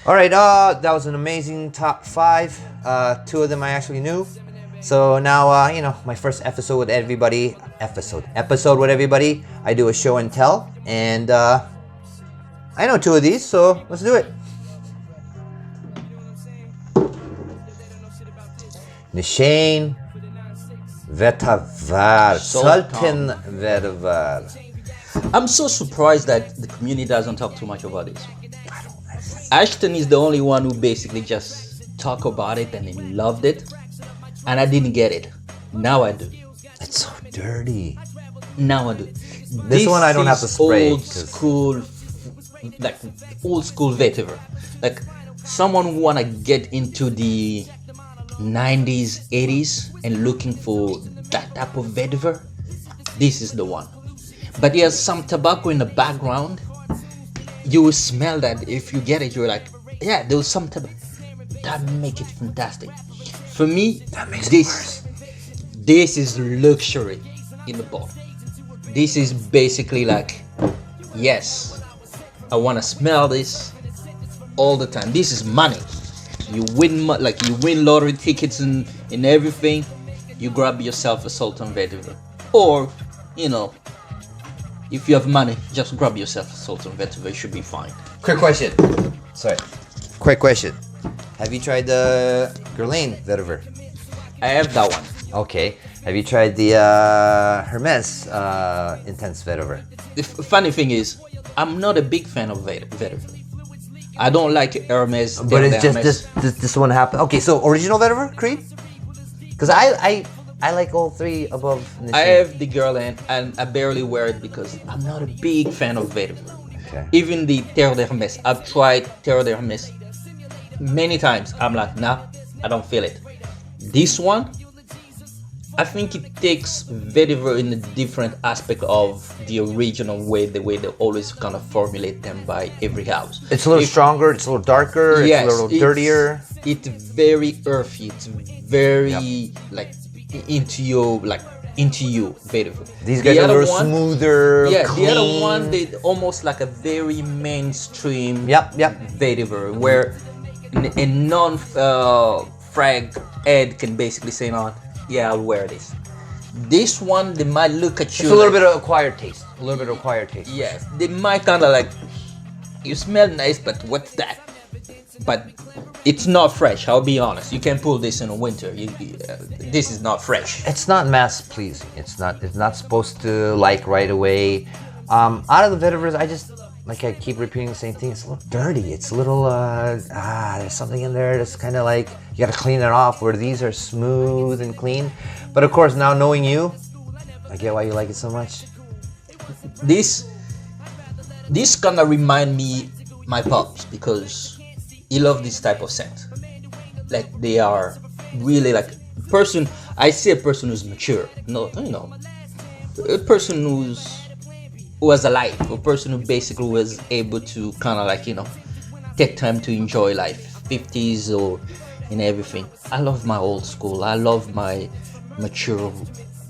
All right, that was an amazing top 5. 2 of them I actually knew. So now, my first episode with everybody, episode with everybody, I do a show and tell, and I know 2 of these, so let's do it. Nishane, Vetiver, Sultan Vetiver. I'm so surprised that the community doesn't talk too much about this one. Ashton is the only one who basically just talked about it and he loved it, and I didn't get it. Now I do. It's so dirty. Now I do. This one I don't have to spray. Old school Vetiver. Like someone who wanna get into the 90s, 80s and looking for that type of Vetiver. This is the one. But there's some tobacco in the background. You will smell that. If you get it, you're like, yeah, there was some tobacco. That make it fantastic. For me, that makes it worse. This is luxury in the bottle. This is basically like, yes, I want to smell this all the time. This is money. You win lottery tickets and everything. You grab yourself a Sultan Vetiver, or if you have money, just grab yourself a Sultan Vetiver. It should be fine. Quick question. Have you tried the Guerlain Vetiver? I have that one. Okay. Have you tried the Hermes Intense Vetiver? The funny thing is, I'm not a big fan of Vetiver. I don't like Hermes. But it's just this one happened. Okay, so original Vetiver, Creed? Because I like all 3 above Nishane. I have the Guerlain and I barely wear it because I'm not a big fan of Vetiver. Okay. Even the Terre d'Hermes, I've tried Terre d'Hermes many times. I'm like, nah, I don't feel it. This one, I think it takes Vetiver in a different aspect of the original way, the way they always kind of formulate them by every house. It's a little stronger, it's a little darker, yes, it's a little dirtier. It's very earthy, it's very into you Vetiver. These guys are a little smoother, yeah, clean. The other one, they almost like a very mainstream Vetiver, where a non-frag Ed can basically say, no, yeah, I'll wear this. This one, they might look at you. It's a little bit of acquired taste. Yes, they might kind of like, you smell nice, but what's that? But it's not fresh. I'll be honest. You can pull this in the winter. This is not fresh. It's not mass pleasing. It's not supposed to like right away. Out of the Vetivers, I keep repeating the same thing. It's a little dirty. It's a little there's something in there that's kind of like you got to clean it off. Where these are smooth and clean. But of course, now knowing you, I get why you like it so much. This kind of remind me my pops because he love this type of scent. Like they are really like person. I see a person who's mature. No, a person who has a life, a person who basically was able to kind of like take time to enjoy life, 50s or in everything. I love my old school. I love my mature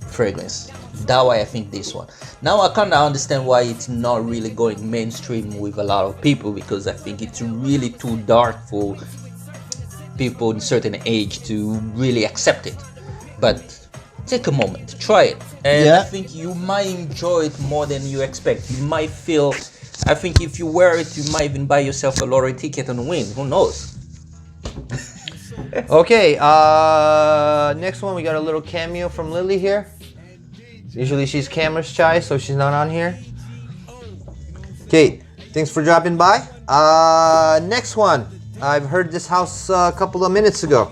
fragrance. That's why I think this one. Now I kind of understand why it's not really going mainstream with a lot of people, because I think it's really too dark for people in certain age to really accept it. But take a moment, try it, and I think you might enjoy it more than you expect. You might feel, I think if you wear it, you might even buy yourself a lottery ticket and win. Who knows? Okay, next one we got a little cameo from Lily here. Usually she's camera's shy, so she's not on here. Okay, thanks for dropping by. Next one, I've heard this house a couple of minutes ago.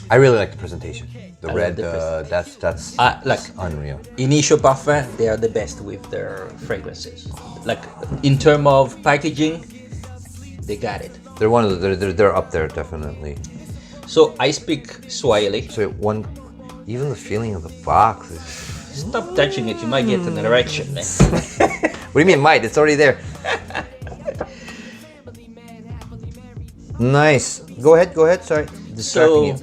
I really like the presentation. The red, that's like unreal. Initio Parfum, they are the best with their fragrances. Like in terms of packaging, they got it. They're one of they're up there definitely. So I speak Swahili. So even the feeling of the box. Stop touching it, you might get an erection, man. What do you mean might? It's already there. Nice. Go ahead. Sorry, distracting you.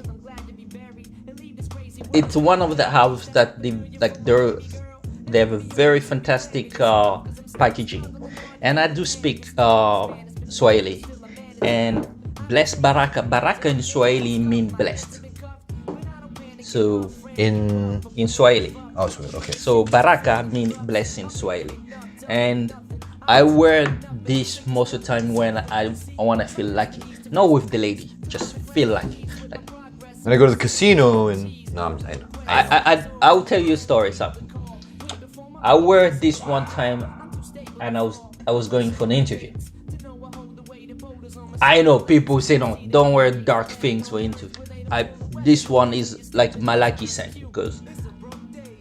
It's one of the houses that they have a very fantastic packaging, and I do speak Swahili, and bless Baraka. Baraka in Swahili mean blessed. So In Swahili. oh, sorry, okay. So Baraka mean blessed in Swahili, and I wear this most of the time when I want to feel lucky. Not with the lady, just feel lucky. Like When I go to the casino and no, I know. I'll tell you a story. Something. I wear this one time, and I was going for an interview. I know people say no, don't wear dark things for interview. This one is like my lucky scent because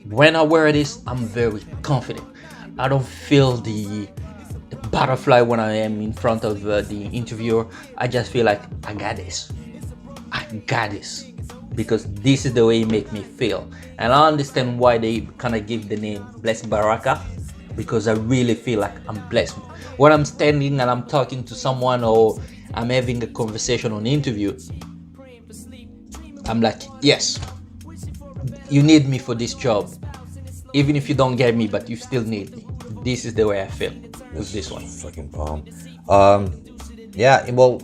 when I wear this, I'm very confident. I don't feel the butterfly when I am in front of the interviewer. I just feel like I got this. I got this because this is the way it make me feel, and I understand why they kind of give the name Blessed Baraka because I really feel like I'm blessed. When I'm standing and I'm talking to someone or I'm having a conversation on interview, I'm like, yes, you need me for this job. Even if you don't get me, but you still need me. This is the way I feel with this one. Fucking bomb. Yeah, well,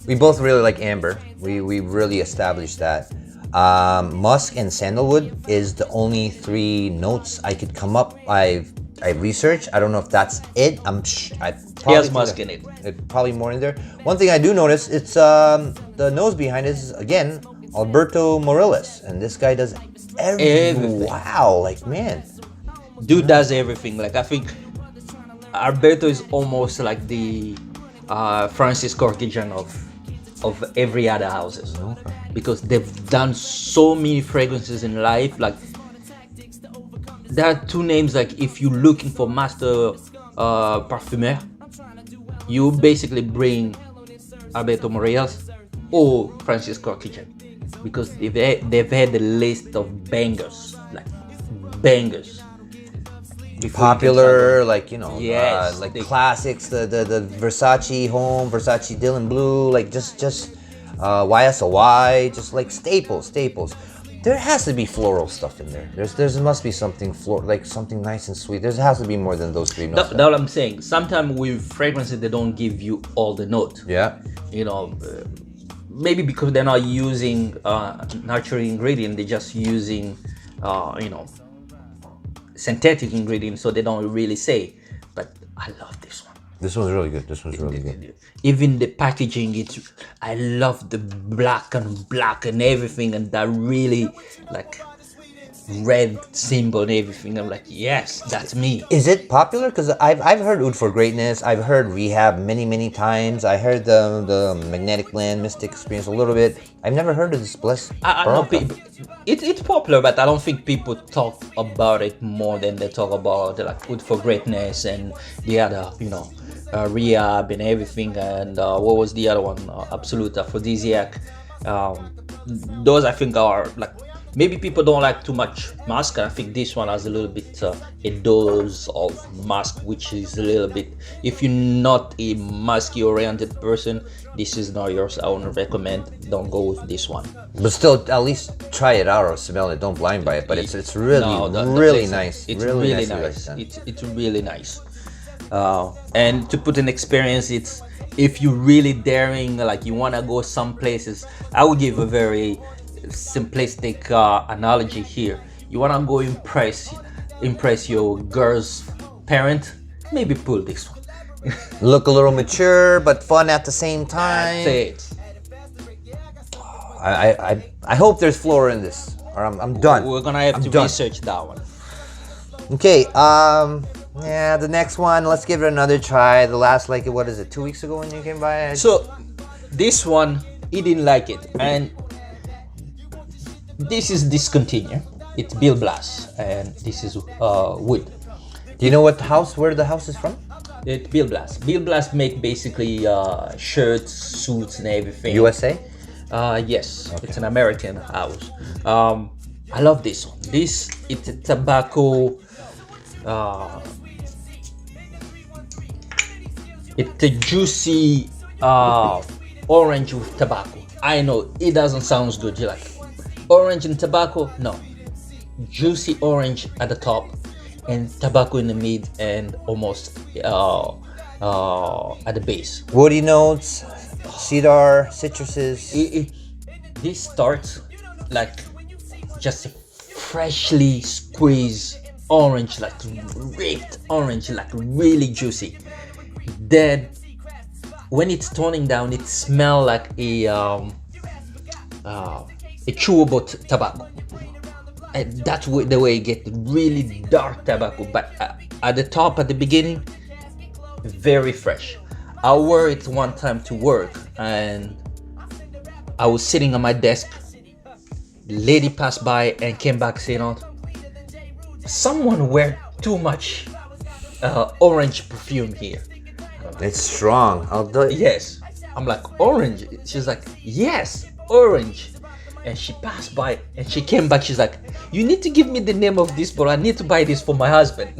we both really like Amber. We really established that. Musk and sandalwood is the only 3 notes I could come up. I researched. I don't know if that's it. He has musk in it. Probably more in there. One thing I do notice, it's the nose behind it is again Alberto Morelos, and this guy does everything. Wow, like man, dude does everything. Like I think Alberto is almost like the Francis Corkijan of every other houses, because they've done so many fragrances in life. Like there are 2 names. Like if you're looking for master parfumeur, you basically bring Alberto Morelos or Francis Corkijan, because they've had a list of bangers, like bangers. popular, like, you know, yes, like classics, the Versace Home, Versace Dylan Blue, like just YSOY, just like staples. There has to be floral stuff in there. There must be something like something nice and sweet. There has to be more than those 3 notes. That's what I'm saying. Sometimes with fragrances, they don't give you all the notes. Yeah. You know, maybe because they're not using natural ingredient, they're just using, you know, synthetic ingredients, so they don't really say. But I love this one. This one's really good. This one's really good. Even the packaging, I love the black and everything, and that really like red symbol and everything. I'm like, yes, that's me. Is it popular? Because I've heard Oud for Greatness. I've heard Rehab many times. I heard the Magnetic Blend, Mystic Experience a little bit. I've never heard of this Bless. I know it's popular, but I don't think people talk about it more than they talk about like Oud for Greatness and the other, you know, Rehab and everything. And what was the other one? Absolute Aphrodisiac. Those I think are like, maybe people don't like too much musk, and I think this one has a little bit a dose of musk, which is a little bit, if you're not a musky oriented person, this is not yours. I wouldn't recommend, don't go with this one. But still, at least try it out or smell it. Don't blind buy it. But it's really nice. It's really nice. It's really nice. And to put an experience, it's if you're really daring, like you want to go some places, I would give a very simplistic analogy here. You want to go impress your girl's parent, maybe pull this one. Look a little mature but fun at the same time. That's it. I hope there's flora in this, or I'm done. We're gonna have to research that one. Okay, yeah, the next one, let's give it another try. The last, like, what is it, 2 weeks ago when you came by? So this one, he didn't like it, and this is discontinued. It's Blass, and this is wood. Do you know where the house is from? It's Blass. Blass make basically shirts, suits, and everything. USA? Yes, okay. It's an American house. I love this one. It's a tobacco. It's a juicy orange with tobacco. I know it doesn't sound good. You're like, orange and tobacco? No. Juicy orange at the top and tobacco in the mid, and almost at the base. Woody notes, cedar, citruses. This starts like just a freshly squeezed orange, like ripped orange, like really juicy. Then when it's toning down, it smells like a chewable tobacco, and that's the way you get really dark tobacco. But at the top, at the beginning, very fresh. I wore it one time to work, and I was sitting on my desk. Lady passed by and came back saying, "Oh, someone wear too much orange perfume here." It's strong. I'll do it. Yes. I'm like, orange? She's like, yes, orange. And she passed by and she came back. She's like, you need to give me the name of this, but I need to buy this for my husband.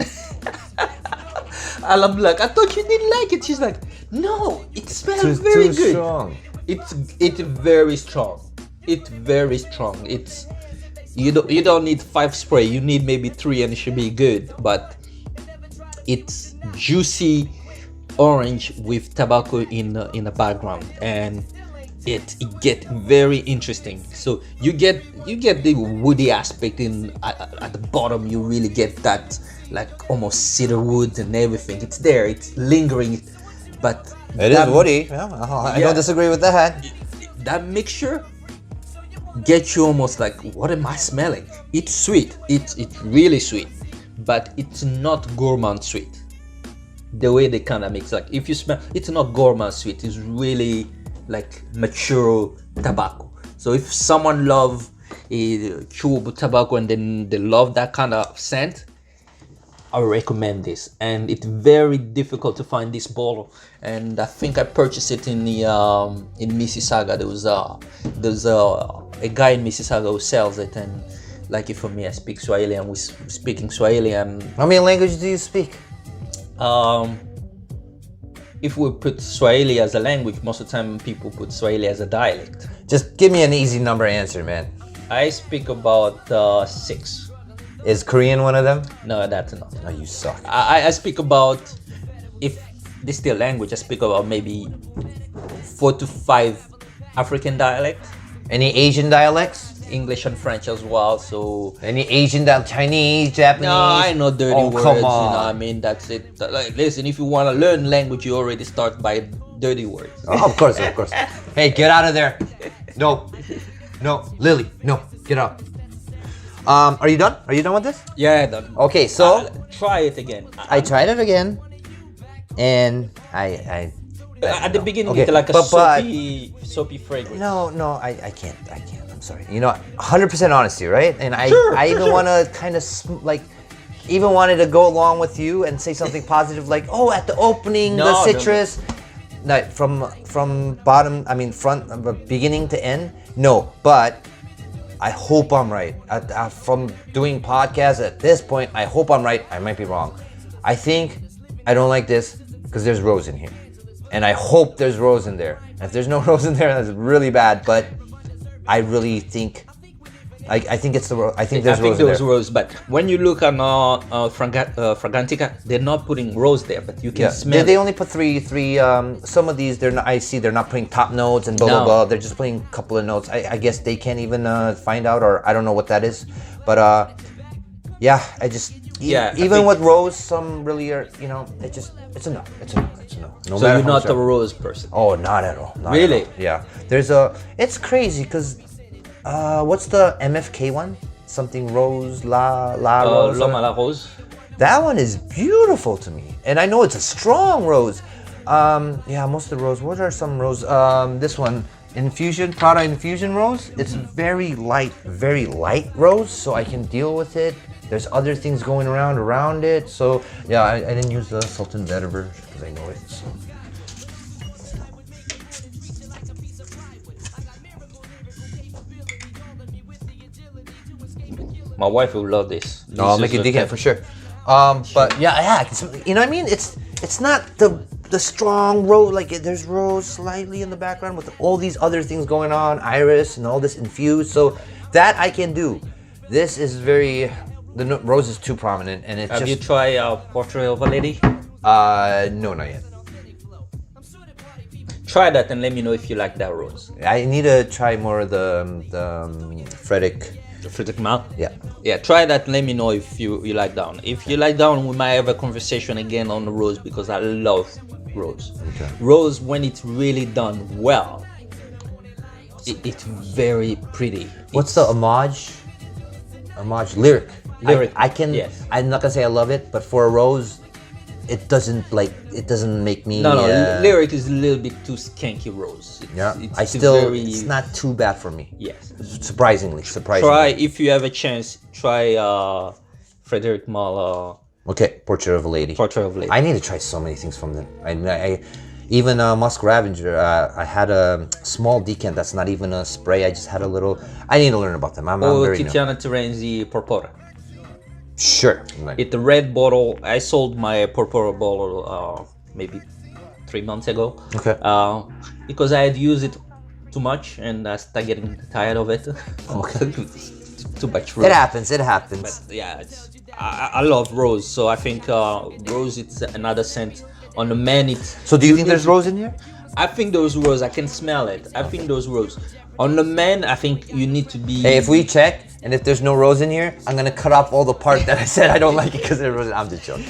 And I'm like, I thought you didn't like it. She's like, no, it smells very too good. Strong. It's very strong. It's very strong. It's you don't need 5 spray. You need maybe 3 and it should be good. But it's juicy orange with tobacco in the background, and it get very interesting. So you get the woody aspect in at the bottom. You really get that like almost cedar wood and everything. It's there. It's lingering, but it is woody. Yeah, I don't disagree with that. That mixture gets you almost like, what am I smelling? It's sweet. It's really sweet, but it's not gourmand sweet. The way they kind of mix, like if you smell, it's not gourmand sweet. It's really like mature tobacco. So if someone love a chewable tobacco and then they love that kind of scent, I recommend this. And it's very difficult to find this bottle. And I think I purchased it in the in Mississauga. There's a guy in Mississauga who sells it, and lucky for me, I speak Swahili, and we're speaking Swahili. And how many languages do you speak? If we put Swahili as a language, most of the time people put Swahili as a dialect. Just give me an easy number answer, man. I speak about 6. Is Korean one of them? No, that's not. No, you suck. I speak about, if this is still language, I speak about maybe 4 to 5 African dialects. Any Asian dialects? English and French as well. So any Asian dialect, Chinese, Japanese? No, I know dirty words. Come on. You know what I mean? That's it. Like, listen, if you want to learn language, you already start by dirty words. Oh, of course. Hey, get out of there. No, Lily, no, get out. Are you done? Are you done with this? Yeah, done. Okay, so try it again. I tried it again, and I at the beginning, okay, it's like a soapy fragrance. No, I can't. I'm sorry. You know, 100% honesty, right? And I even want to kind of even wanted to go along with you and say something positive, like, oh, at the opening, the citrus. No, from bottom, I mean front, beginning to end. No, but I hope I'm right. From doing podcasts at this point, I hope I'm right. I might be wrong. I think I don't like this because there's rose in here. And I hope there's rose in there. And if there's no rose in there, that's really bad. But I really think, I think it's the rose. I think there's rose in there. Rose, but when you look on Fragrantica, they're not putting rose there, but you can smell. They only put three. Some of these, I see they're not putting top notes and blah blah blah. They're just putting a couple of notes. I guess they can't even find out, or I don't know what that is. But yeah, even with rose, some really are, you know, it's a no. It's a no. No so you're not a rose person? Oh, not at all. Really? Yeah. It's crazy because what's the MFK one? Something rose, la rose. L'homme à la rose. That one is beautiful to me, and I know it's a strong rose. Yeah, most of the rose. What are some rose? This one, Prada Infusion rose. It's very light rose, so I can deal with it. There's other things going around it, so yeah, I didn't use the Sultan Vetiver because I know it. So. My wife will love this. No, I'll make a decant for sure. But yeah, you know what I mean? It's not the strong rose, like there's rose slightly in the background with all these other things going on, iris and all this infused. So that I can do. This is the rose is too prominent, and it's Have you tried Portrait of a Lady? No, not yet. Try that and let me know if you like that rose. I need to try more of the Frederick. Frederick Mal. Yeah. Yeah, try that and let me know if you like that one. If you like that one, we might have a conversation again on the rose because I love rose. Okay. Rose, when it's really done well, it's very pretty. What's the homage? Homage lyric. Lyric. I can. Yes. I'm not gonna say I love it, but for a rose, it doesn't make me. No, lyric is a little bit too skanky rose. It's not too bad for me. Yes. Surprisingly. Try, if you have a chance, try Frederick Mal. Okay, Portrait of a Lady. Portrait of a Lady. I need to try so many things from them. I even Musk Ravager. I had a small decant that's not even a spray. I just had a little. I need to learn about them. I'm very new. Tiziana Terenzi Porpora. Sure. It's the red bottle. I sold my Porpora bottle maybe 3 months ago. Okay. Because I had used it too much and I started getting tired of it. Okay. Too much rose. It happens. But yeah, I love rose. So I think rose it's another scent. On the man, So do you think there's rose in here? I think those rose. I can smell it. I think those rose. On the man, I think you need to be. Hey, if we check and if there's no rose in here, I'm gonna cut off all the part that I said I don't like it because there's rose. I'm just joking.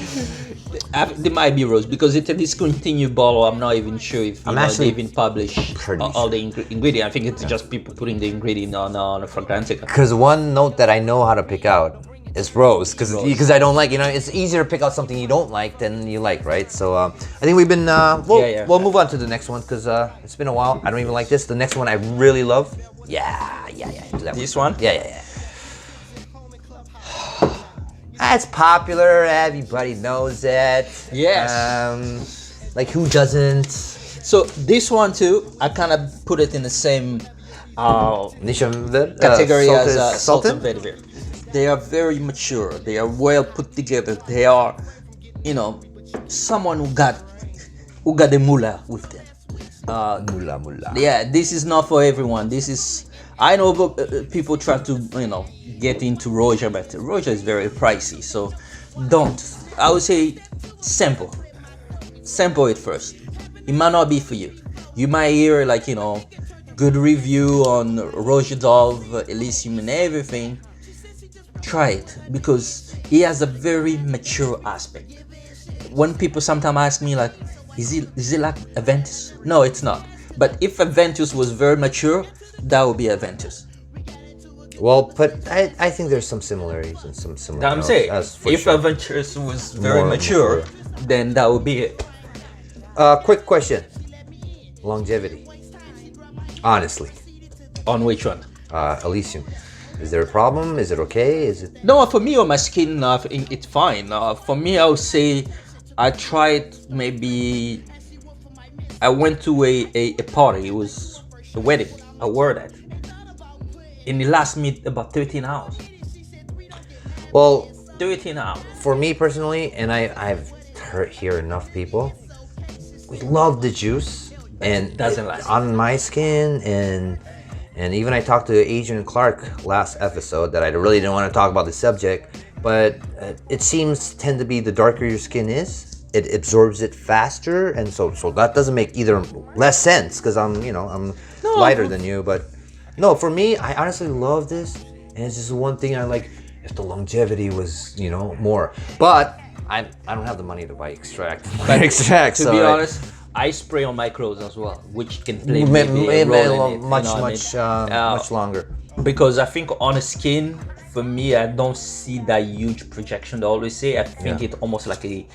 There might be rose because it's a discontinued bottle. I'm not even sure if they even publish all the ingredient. I think it's just people putting the ingredient on a fragrantica. Because one note that I know how to pick out is rose, because I don't like, it's easier to pick out something you don't like than you like, right? So I think we've been we'll move on to the next one because it's been a while. I don't even like this. The next one I really love. Yeah. Do that This one? Yeah. It's popular. Everybody knows it. Yes. Like who doesn't? So this one too, I kind of put it in the same Nishane category as Sultan. Sultan Vetiver. They are very mature. They are well put together. They are, someone who got the mullah with them. Mullah. Yeah, this is not for everyone. I know people try to, get into Roja, but Roja is very pricey. So don't. I would say sample it first. It might not be for you. You might hear good review on Roja Dove, Elysium, and everything. Try it because he has a very mature aspect. When people sometimes ask me is it like Aventus? No, it's not. But if Aventus was very mature, that would be Aventus. Well, but I think there's some similarities and some similar. I'm saying if Aventus was very mature, then that would be it. Quick question: longevity. Honestly, on which one? Elysium. Is there a problem? Is it okay? Is it? No, for me on my skin, it's fine. For me, I would say I tried maybe. I went to a party. It was a wedding. I wore that, and it lasted me about 13 hours. Well, 13 hours. For me personally, and I've heard enough people, we love the juice, and doesn't last on my skin and even I talked to Adrian Clark last episode that I really didn't want to talk about the subject, but it seems tend to be the darker your skin is, it absorbs it faster, and so that doesn't make either less sense because I'm lighter than you, but no, for me, I honestly love this, and it's just one thing I like. If the longevity was more, but I don't have the money to buy extract. To be honest, I spray on my clothes as well, which can play a role in it, much longer. Because I think on the skin, for me, I don't see that huge projection. They always say I think it almost like it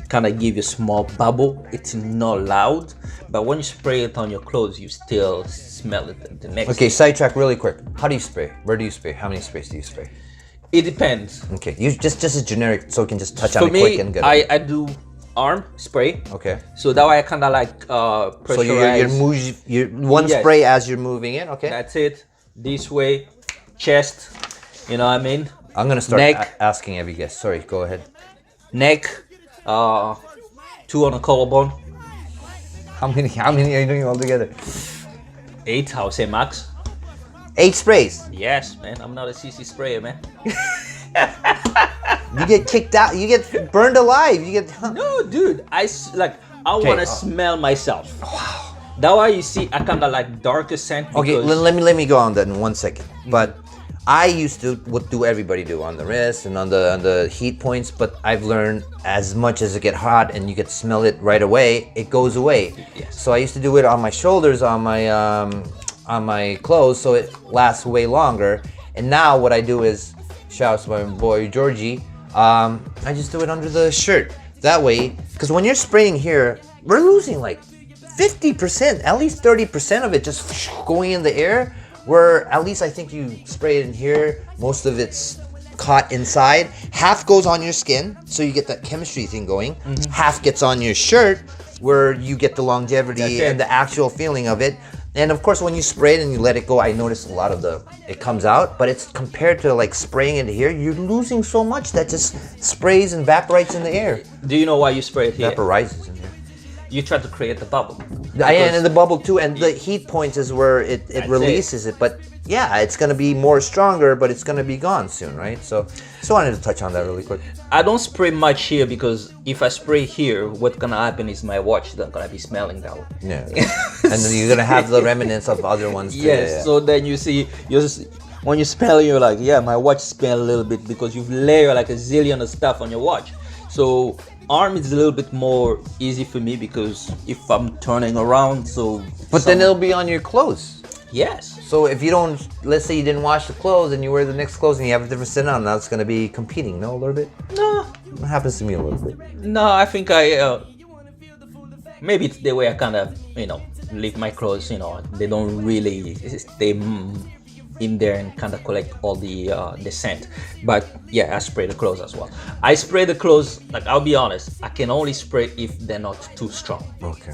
kind of give you a small bubble. It's not loud, but when you spray it on your clothes, you still smell it the next. Okay, sidetrack really quick. How do you spray? Where do you spray? How many sprays do you spray? It depends. Okay, you just a generic, so we can just touch on it quick and good. I do arm spray. Okay. So that way I kind of like pressurize. So you're one spray as you're moving it. Okay. That's it. This way, chest. You know what I mean? I'm gonna start asking every guest. Sorry, go ahead. Neck. 2 on the collarbone. How many are you doing altogether? 8, I would say max. 8 sprays. Yes, man. I'm not a CC sprayer, man. You get kicked out. You get burned alive. You get. No, dude. I want to smell myself. Wow. That why you see I kind of like darker scent. Okay, because- let me go on that in 1 second. But I used to what do everybody do on the wrist and on the heat points, but I've learned as much as it get hot and you get to smell it right away, it goes away. Yes. So I used to do it on my shoulders, on my clothes, so it lasts way longer. And now what I do is, shout out to my boy Georgie, I just do it under the shirt. That way, because when you're spraying here, we're losing like 50%, at least 30% of it just going in the air. Where at least I think you spray it in here, most of it's caught inside. Half goes on your skin, so you get that chemistry thing going. Half gets on your shirt, where you get the longevity and the actual feeling of it. And of course, when you spray it and you let it go, I notice a lot of it comes out. But it's compared to like spraying it here, you're losing so much that just sprays and evaporates in the air. Do you know why you spray it here? Vaporizes in here. You try to create the bubble. And the bubble too, and the heat points is where it releases it. But yeah, it's gonna be more stronger, but it's gonna be gone soon, right? So just wanted to touch on that really quick. I don't spray much here because if I spray here, what's gonna happen is my watch is not gonna be smelling that way. Yeah, and then you're gonna have the remnants of other ones too. Yes. Yeah. So then you see, when you smell, you're like, yeah, my watch smell a little bit because you've layered like a zillion of stuff on your watch. So arm is a little bit more easy for me because if I'm turning around, so. But then it'll be on your clothes. Yes. So if you don't, let's say you didn't wash the clothes and you wear the next clothes and you have a different scent on, now it's gonna be competing, no, a little bit. No. It happens to me a little bit. No, I think maybe it's the way I kind of, leave my clothes, they don't really stay in there and kind of collect all the scent. But yeah, I spray the clothes as well. I spray the clothes, like I'll be honest, I can only spray if they're not too strong. Okay.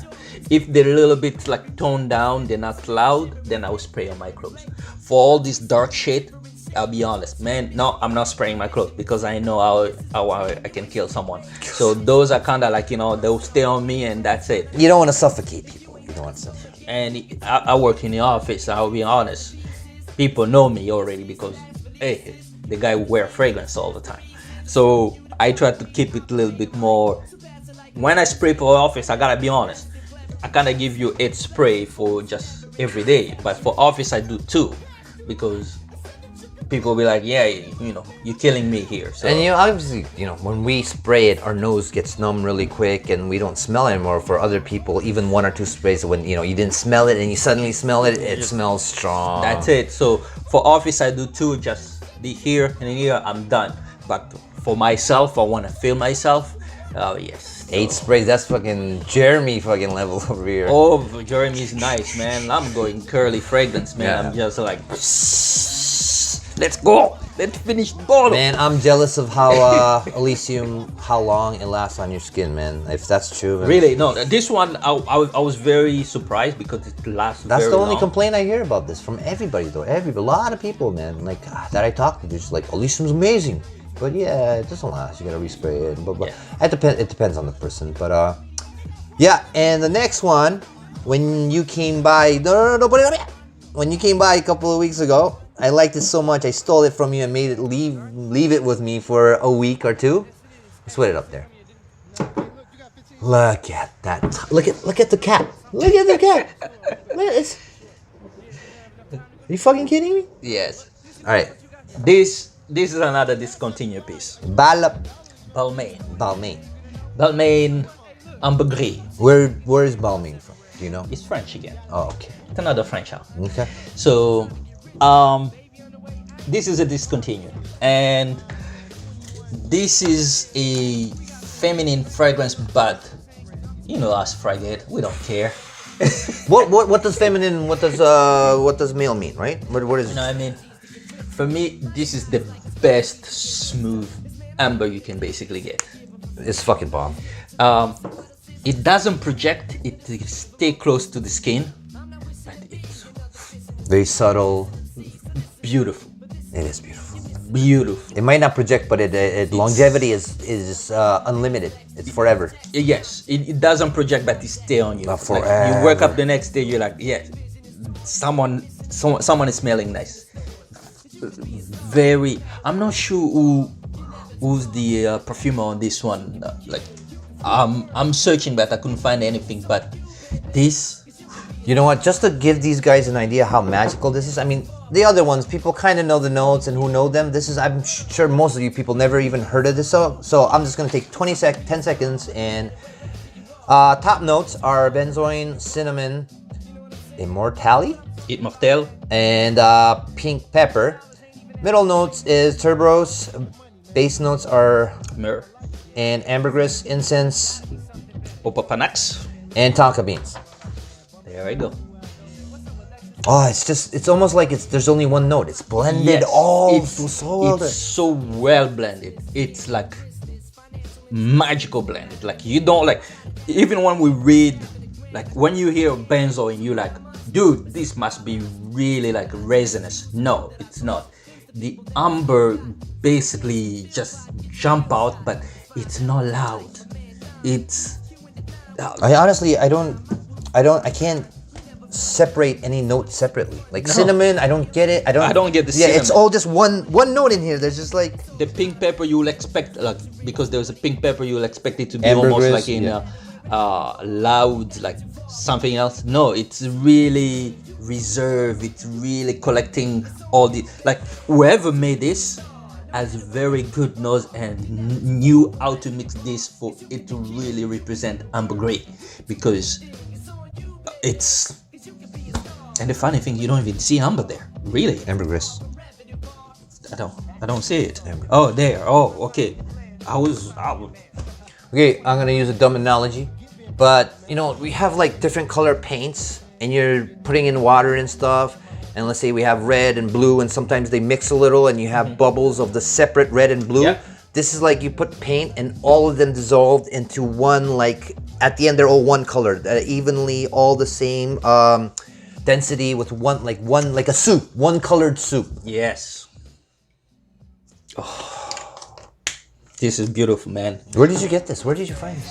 If they're a little bit like toned down, they're not loud, then I will spray on my clothes. For all this dark shade, I'll be honest, man, no, I'm not spraying my clothes because I know how I can kill someone. So those are kind of like, they'll stay on me and that's it. You don't want to suffocate people. You don't want to suffocate. And I work in the office, I'll be honest. People know me already because, hey, the guy wear fragrance all the time. So I try to keep it a little bit more. When I spray for office, I gotta be honest. I kind of give you 8 spray for just every day. But for office, I do 2 because people be like, yeah, you're killing me here. So. And obviously, when we spray it, our nose gets numb really quick and we don't smell it anymore. For other people, even 1 or 2 sprays, when you didn't smell it and you suddenly smell it, it smells strong. That's it. So for office, I do 2, just be here and here, I'm done. But for myself, I want to feel myself. Oh yes. 8 sprays, that's fucking Jeremy fucking level over here. Oh, Jeremy's nice, man. I'm going curly fragrance, man. Yeah. I'm just like, let's go. Let's finish the bottle. Man, I'm jealous of how Elysium, how long it lasts on your skin, man. If that's true. Man. Really? No, this one, I was very surprised because it lasts That's very the only long. complaint I hear about this from everybody, though. A lot of people, man, like that I talk to, they're just like, Elysium's amazing. But yeah, it doesn't last. You gotta respray it. But Yeah. it depends on the person. But yeah. And the next one, when you came by, when you came by a couple of weeks ago, I liked it so much. I stole it from you and made it leave it with me for a week or 2. Let's put it up there. Look at that. Look at the cat. Look at the cat. Look at this. Are you fucking kidding me? Yes. All right. This is another discontinued piece. Balmain. Balmain, Ambre Gris. Where is Balmain from? Do you know? It's French again. Oh, okay. It's another French out. Okay. So, this is a discontinued, and this is a feminine fragrance, but us fragate, we don't care. What does feminine? What does male mean? Right? What is? I mean, for me, this is the best smooth amber you can basically get. It's fucking bomb. It doesn't project; it stay close to the skin, but it's Very subtle. beautiful. It is beautiful. Beautiful. It might not project, but it longevity is unlimited. It's forever. Yes, it doesn't project, but it stay on you. Forever. Like, you wake up the next day, you're like, yeah, someone is smelling nice. Very. I'm not sure who's the perfumer on this one. I'm searching, but I couldn't find anything. But this You know what? Just to give these guys an idea how magical this is. I mean, the other ones, people kind of know the notes and who know them. This is, I'm sure most of you people never even heard of this. So I'm just going to take 10 seconds. And top notes are benzoin, cinnamon, immortelle, and pink pepper. Middle notes is tuberose. Base notes are myrrh and ambergris, incense, opapanax, and tonka beans. There I go. Oh, it's almost like there's only one note. It's blended so well. It's so well blended. It's like magical blended. Like you don't like, even when we read, like when you hear benzoin, you like, dude, this must be really like resinous. No, it's not. The amber basically just jump out, but it's not loud. It's. I can't separate any notes separately. Like cinnamon, I don't get it. I don't get the cinnamon. Yeah, it's all just one note in here. There's just like the pink pepper you'll expect, like because there's a pink pepper you'll expect it to be ambergris, almost like in loud, like something else. No, it's really reserved. It's really collecting all the, like whoever made this has very good nose and knew how to mix this for it to really represent Amber Gris, because it's, and the funny thing, you don't even see amber there, really. ambergris. I don't see it. Amber. Oh, there. Oh, okay. Okay, I'm gonna use a dumb analogy, but you know, we have like different color paints, and you're putting in water and stuff. And let's say we have red and blue, and sometimes they mix a little, and you have bubbles of the separate red and blue. Yeah. This is like you put paint, and all of them dissolved into one. Like at the end, they're all one color, evenly, all the same density, with one like a soup, one colored soup. Yes. Oh, this is beautiful, man. Where did you get this? Where did you find this?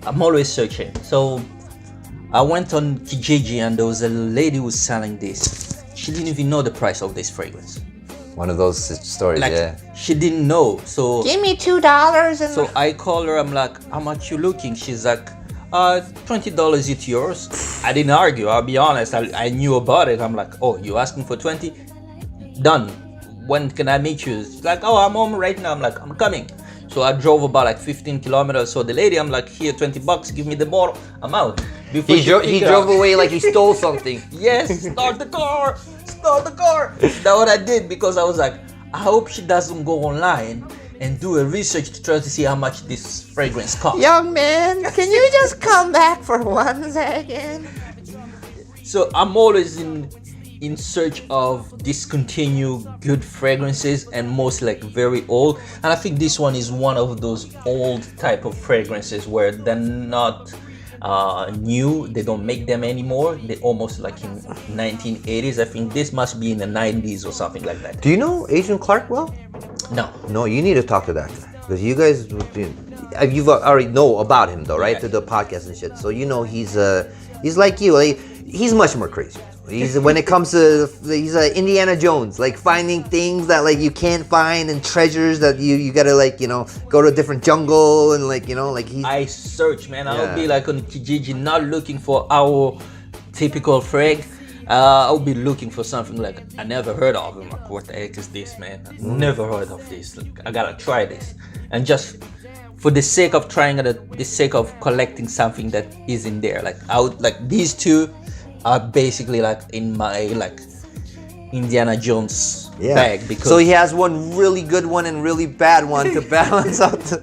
I'm always searching. So I went on Kijiji, and there was a lady who was selling this. She didn't even know the price of this fragrance. One of those stories, like, yeah. She didn't know, so give me $2 and so I call her. I'm like, how much you looking? She's like, $20. It's yours. I didn't argue. I'll be honest. I knew about it. I'm like, oh, you asking for 20? Done. When can I meet you? She's like, oh, I'm home right now. I'm like, I'm coming. So I drove about like 15 kilometers. So the lady, I'm like, here, $20. Give me the bottle. I'm out. He drove away like he stole something. Yes, start the car. Start the car. That's what I did, because I was like, I hope she doesn't go online and do a research to try to see how much this fragrance costs. Young man, can you just come back for 1 second? So I'm always in search of discontinued good fragrances, and most like very old. And I think this one is one of those old type of fragrances where they're not new. They don't make them anymore. They almost like in 1980s. I think this must be in the 90s or something like that. Do you know Adrian Clark well? No, you need to talk to that guy, because you guys, you've already know about him though, right? Yeah. To the podcast and shit. So you know he's like you. He's much more crazy. He's when it comes to he's Indiana Jones, like finding things that like you can't find, and treasures that you gotta like, you know, go to a different jungle, and like, you know, like I search, man. I'll be like on Kijiji, not looking for our typical frag. I'll be looking for something like I never heard of. I'm like, what the heck is this, man? I've never heard of this. Like, I gotta try this, and just for the sake of trying it, the sake of collecting something that isn't there. Like I would like these two are basically like in my like Indiana Jones bag, because so he has one really good one and really bad one to balance out the...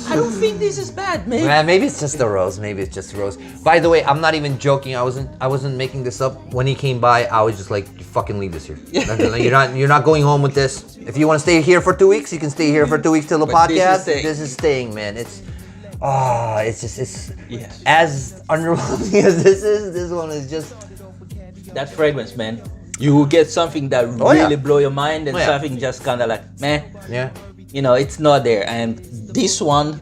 I don't think this is bad, man. Man, maybe it's just the rose. Maybe it's just the rose. By the way, I'm not even joking. I wasn't making this up. When he came by, I was just like, you fucking leave this here. You're not going home with this. If you want to stay here for 2 weeks, you can stay here for 2 weeks till the podcast. This is staying, man. It's yes. As underwhelming as this is. This one is just that fragrance, man. You will get something that really blow your mind, and something just kind of like, meh. Yeah. You know, it's not there. And this one,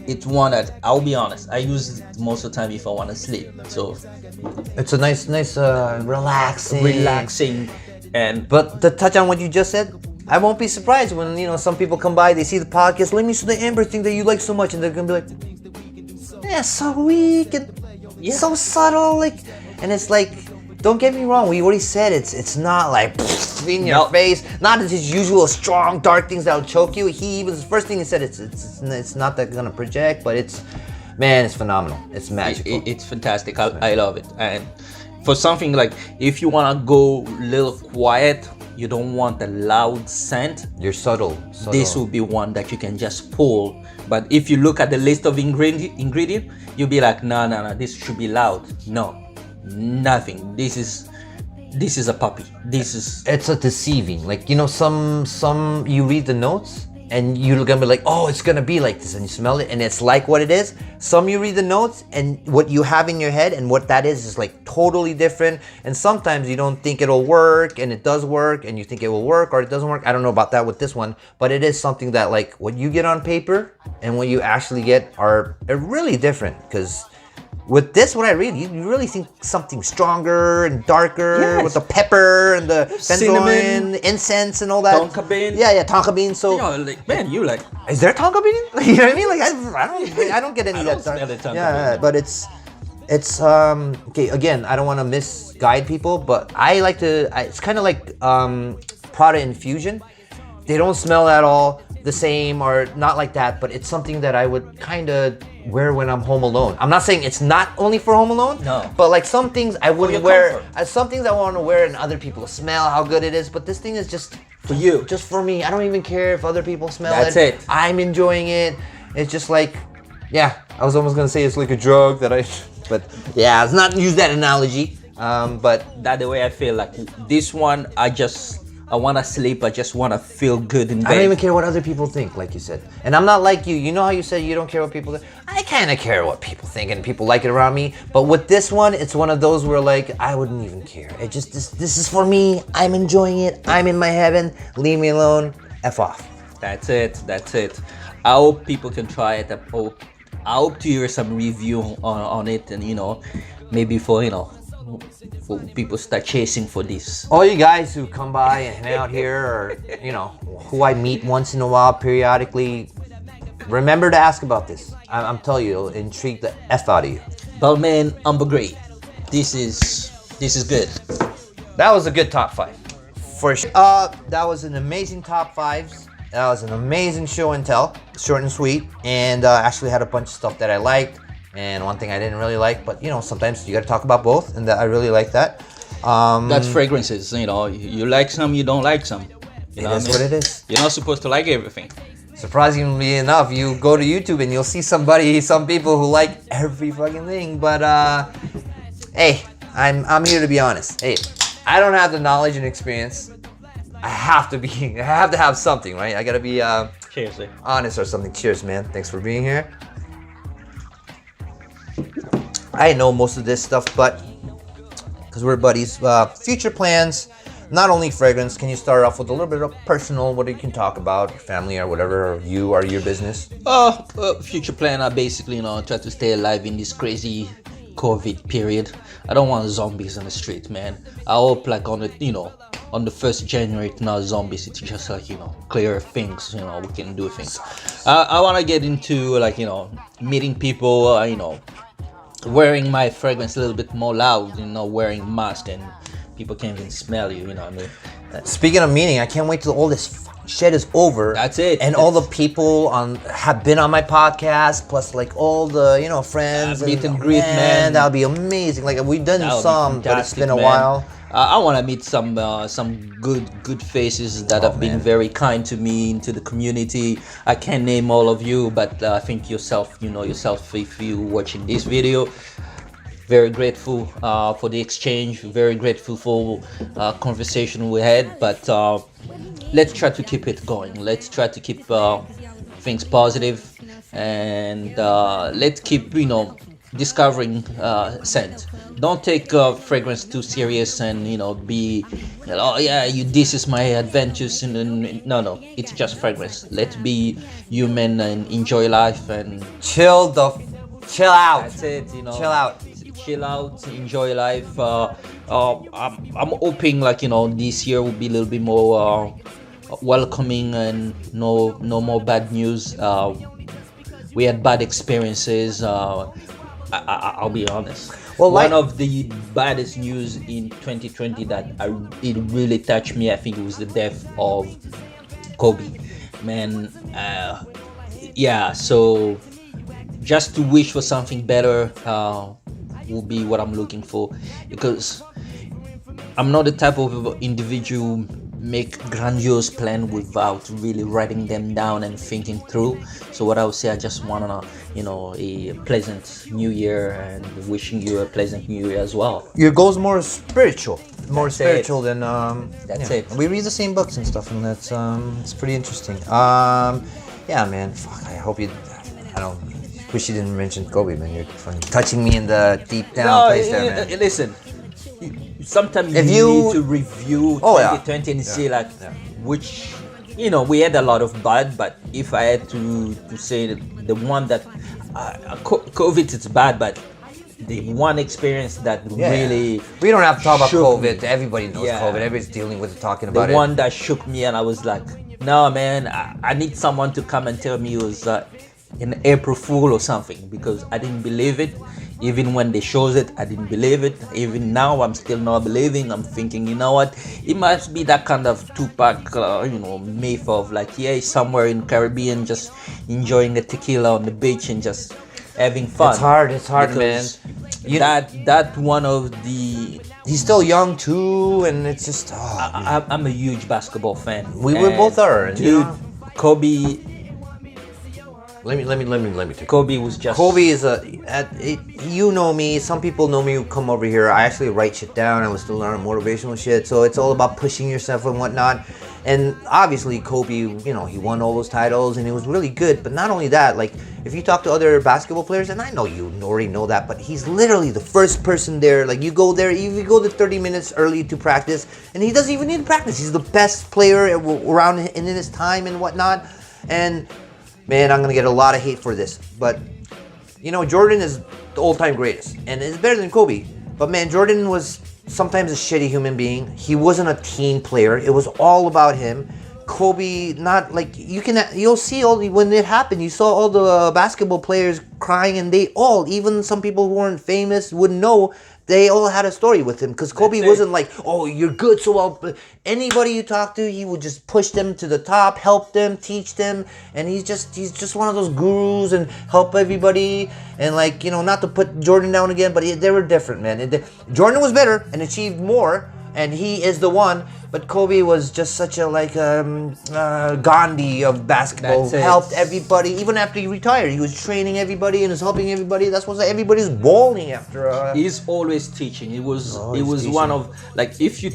it's one that I'll be honest, I use it most of the time if I want to sleep. So it's a nice, relaxing. And but to touch on what you just said, I won't be surprised when, you know, some people come by, they see the podcast, let me see the Amber thing that you like so much, and they're gonna be like, yeah, so we can. Yeah. so subtle, like, and it's like, don't get me wrong, we already said it's not like in your No. face, not as his usual strong dark things that'll choke you. He was the first thing he said. It's not that gonna project, but it's phenomenal. It's magical. It's fantastic. I love it. And for something like, if you want to go a little quiet, you don't want a loud scent, You're subtle. this will be one that you can just pull. But if you look at the list of ingredient, you'll be like, no, this should be loud. No, nothing. This is a puppy. It's a deceiving. Like, you know, some you read the notes and you're gonna be like, oh, it's gonna be like this, and you smell it and it's like what it is. Some you read the notes and what you have in your head and what that is like totally different. And sometimes you don't think it'll work and it does work, and you think it will work or it doesn't work. I don't know about that with this one, but it is something that like what you get on paper and what you actually get are really different. Because with this, what I read, you really think something stronger and darker, Yes. with the pepper and the Cinnamon, benzoin, the incense and all that. tonka bean. Yeah, tonka bean. So, You know, like, man, you like. is there tonka bean? You know what I mean? Like, I don't get any I of don't that. smell the tonka Yeah, bean. but it's okay. Again, I don't want to misguide people, but I like to. It's kind of like Prada Infusion. They don't smell at all the same or not like that, but it's something that I would kind of wear when I'm home alone. I'm not saying it's not only for home alone, No. but like some things I wouldn't your wear. comfort. Some things I want to wear and other people smell how good it is, but this thing is just For you. just for me. I don't even care if other people smell That's it. it. I'm enjoying it. It's just like, yeah, I was almost gonna say it's like a drug that I, but yeah, let's not use that analogy. But That the way I feel. Like this one, I want to sleep. I just want to feel good in bed. I don't even care what other people think, like you said. And I'm not like you. You know how you said you don't care what people think? I kind of care what people think and people like it around me. But with this one, it's one of those where like, I wouldn't even care. It just, this is for me. I'm enjoying it. I'm in my heaven. Leave me alone. F off. That's it. I hope people can try it. I hope to hear some review on it, and maybe for people start chasing for this. All you guys who come by and hang out here, or who I meet once in a while periodically, remember to ask about this. I'm telling you, it'll intrigue the F out of you. Balmain, Ambre, Gris. This is good. That was a good top 5 for sure. That was an amazing top 5s. That was an amazing show and tell, short and sweet, and actually had a bunch of stuff that I liked and one thing I didn't really like. But sometimes you got to talk about both, and that I really like that. That's fragrances. You like some, you don't like some. It is what it is. You're not supposed to like everything. Surprisingly enough, you go to YouTube and you'll see some people who like every fucking thing. But hey, I'm here to be honest. Hey, I don't have the knowledge and experience. I have to have something, right? I gotta be Cheers. honest or something. Cheers, man. Thanks for being here. I know most of this stuff, but because we're buddies, future plans. Not only fragrance. Can you start off with a little bit of personal, what you can talk about, family or whatever, or you or your business? Future plan, I basically, try to stay alive in this crazy COVID period. I don't want zombies on the street, man. I hope like on the 1st January, it's not zombies. It's just like, clear things, we can do things. I want to get into like, meeting people, wearing my fragrance a little bit more loud, wearing mask and people can't even smell you, what I mean? Speaking of meeting, I can't wait till all this shit is over. That's it. And all the people have been on my podcast, plus like all the friends. Meet and greet, man. That'll be amazing. Like we've done That would be some, but it's fantastic, been a man. while. I want to meet some good faces that have been man. very kind to me, into the community. I can't name all of you, but I think yourself, yourself if you watching this video. Very grateful for the exchange. Very grateful for conversation we had. But let's try to keep it going. Let's try to keep things positive, and let's keep discovering scent. Don't take fragrance too serious and be oh yeah, this is my adventures, and no, it's just fragrance. Let's be human and enjoy life and Chill out. that's it. Chill out, enjoy life. I'm hoping like this year will be a little bit more welcoming and no more bad news. We had bad experiences. I'll be honest. Well, One like- of the baddest news in 2020 that it really touched me, I think it was the death of Kobe. Man, yeah, so just to wish for something better will be what I'm looking for, because I'm not the type of individual make grandiose plan without really writing them down and thinking through. So what I would say, I just want a pleasant new year and wishing you a pleasant new year as well. Your goal's more spiritual, That's than That's yeah. it. We read the same books and stuff, and that's it's pretty interesting. Yeah, man. Fuck. I hope you. I don't. Wish you didn't mention Kobe, man. You're fucking touching me in the deep down place there, man. Listen. Sometimes If you you- need to review Oh, yeah. 2020 and see which, we had a lot of bad, but if I had to say the one that COVID is bad, but the one experience that Yeah. really We don't have to talk about shook COVID. me. Everybody knows Yeah. COVID. Everybody's dealing with it, talking the about it. one that shook me, and I was like, no man, I need someone to come and tell me it was an April Fool or something, because I didn't believe it. Even when they shows it, I didn't believe it. Even now, I'm still not believing. I'm thinking, you know what? It must be that kind of Tupac, myth of like, yeah, he's somewhere in Caribbean, just enjoying a tequila on the beach and just having fun. It's hard, man. Because that one of the He's still young too, and it's just. Oh, I'm a huge basketball fan. We And, both are, and, dude. Kobe let me take. Kobe was just Kobe is you know me. Some people know me who come over here. I actually write shit down. I listen to a lot of motivational shit. So it's all about pushing yourself and whatnot. And obviously Kobe, he won all those titles and he was really good. But not only that, like if you talk to other basketball players, and I know you already know that, but he's literally the first person there. Like you go there, you go to 30 minutes early to practice, and he doesn't even need to practice. He's the best player around in his time and whatnot. And man, I'm gonna get a lot of hate for this, but Jordan is the all-time greatest, and it's better than Kobe. But man, Jordan was sometimes a shitty human being. He wasn't a team player. It was all about him. Kobe, not like you'll see when it happened. You saw all the basketball players crying, and even some people who weren't famous wouldn't know. They all had a story with him, because Kobe wasn't like, oh, you're good, so anybody you talk to, he would just push them to the top, help them, teach them, and he's just one of those gurus and help everybody. And like, not to put Jordan down again, but they were different, man. Jordan was better and achieved more, and he is the one. But Kobe was just such a Gandhi of basketball. That's it. Helped everybody, even after he retired. He was training everybody and was helping everybody. That's why everybody was balling after. He's always teaching. It was teaching. one of, like, if you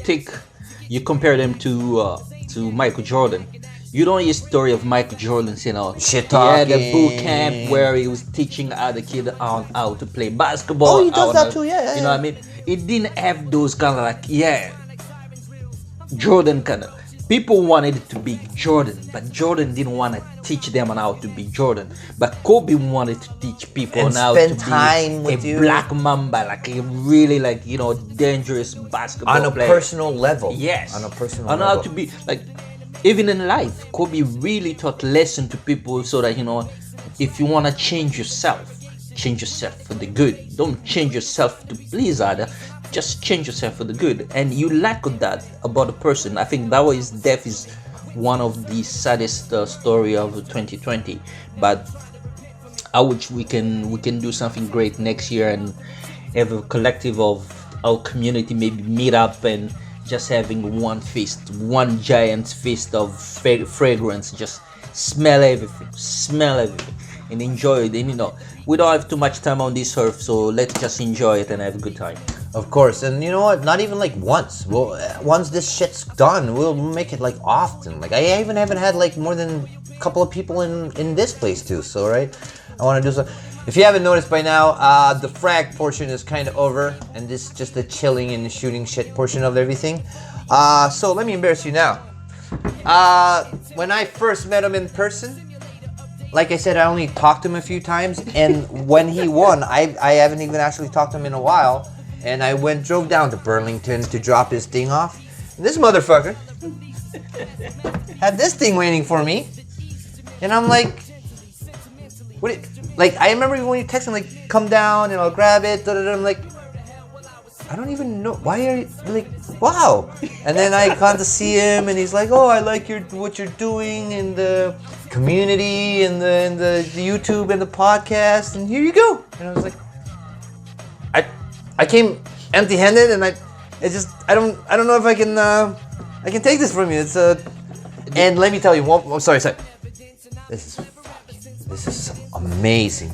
compare them to Michael Jordan. You don't hear story of Michael Jordan saying, Shit he had a boot talking. camp where he was teaching other kids on how to play basketball. Oh, he does how that too, yeah. You know what I mean? It didn't have those kind of Jordan kind of. People wanted it to be Jordan, but Jordan didn't want to teach them on how to be Jordan. But Kobe wanted to teach people And on how to spend time be with a you. black mamba, like a really dangerous basketball On a player. personal level. Yes. On a personal on level. how to be like, even in life, Kobe really taught lesson to people so that if you want to change yourself for the good. Don't change yourself to please others. Just change yourself for the good. And you lack of that about a person. I think that his death is one of the saddest story of 2020. But I wish we can do something great next year and have a collective of our community, maybe meet up and just having one giant feast of fragrance, just smell everything and enjoy it. And we don't have too much time on this earth, so let's just enjoy it and have a good time. Of course, and you know what? Not even like once. Well, once this shit's done, we'll make it like often. Like I even haven't had like more than a couple of people in this place too. So right, I want to do so. If you haven't noticed by now, the frag portion is kind of over, and this is just the chilling and the shooting shit portion of everything. So let me embarrass you now. When I first met him in person, like I said, I only talked to him a few times, and when he won, I haven't even actually talked to him in a while. And I drove down to Burlington to drop his thing off. And this motherfucker had this thing waiting for me. And I'm like, What? Like I remember when you text him like, come down and I'll grab it. Da, da, da. I'm like, I don't even know why are you like, wow. And then I got to see him, and he's like, oh, I like what you're doing in the community and the YouTube and the podcast, and here you go. And I was like, I came empty-handed, and I don't know if I can take this from you. It's and let me tell you, sorry. This is some amazing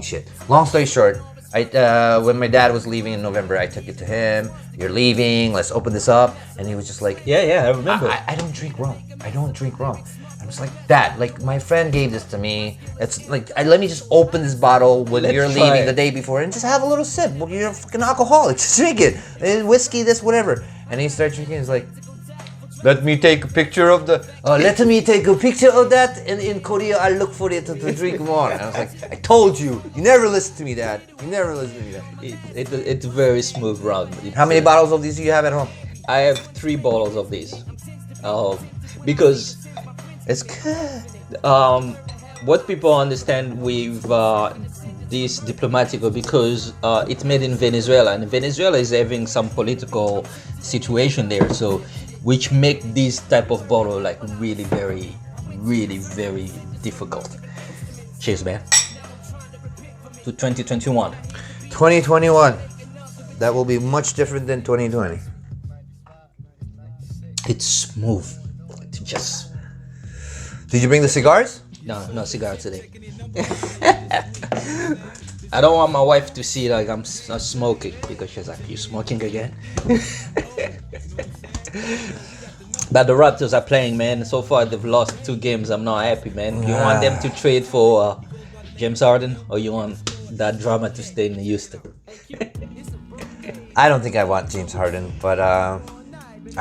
shit. Long story short, when my dad was leaving in November, I took it to him. You're leaving. Let's open this up. And he was just like, yeah, I remember. I don't drink rum. I was like, Dad, like my friend gave this to me. It's like, let me just open this bottle when you're leaving the day before and just have a little sip. Well, you're a fucking alcoholic. Just drink it. Whiskey, this, whatever. And he starts drinking. He's like, let me take a picture of that, and in Korea I'll look for it to drink more. And I was like, I told you. You never listen to me, Dad. It's very smooth rum. How many bottles of these do you have at home? I have 3 bottles of these. Because it's good. What people understand with this diplomatico, because it's made in Venezuela, and Venezuela is having some political situation there, so which make this type of bottle like really very difficult. Cheers, man. To 2021. 2021. That will be much different than 2020. It's smooth. It's just. Did you bring the cigars? No cigar today. I don't want my wife to see like I'm smoking, because she's like, you smoking again? But the Raptors are playing, man. So far they've lost 2 games. I'm not happy, man. You want them to trade for James Harden, or you want that drama to stay in Houston? I don't think I want James Harden, but I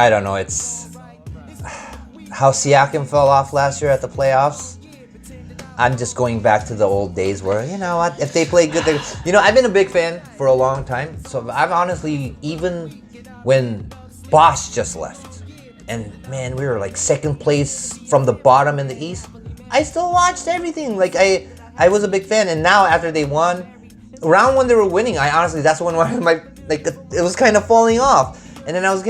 don't know. It's how Siakam fell off last year at the playoffs. I'm just going back to the old days where, you know what, if they play good, I've been a big fan for a long time. So I've honestly, even when Bosch just left, and man, we were like second place from the bottom in the East, I still watched everything. Like I was a big fan, and now after they won, around when they were winning, that's when it was kind of falling off. And then I was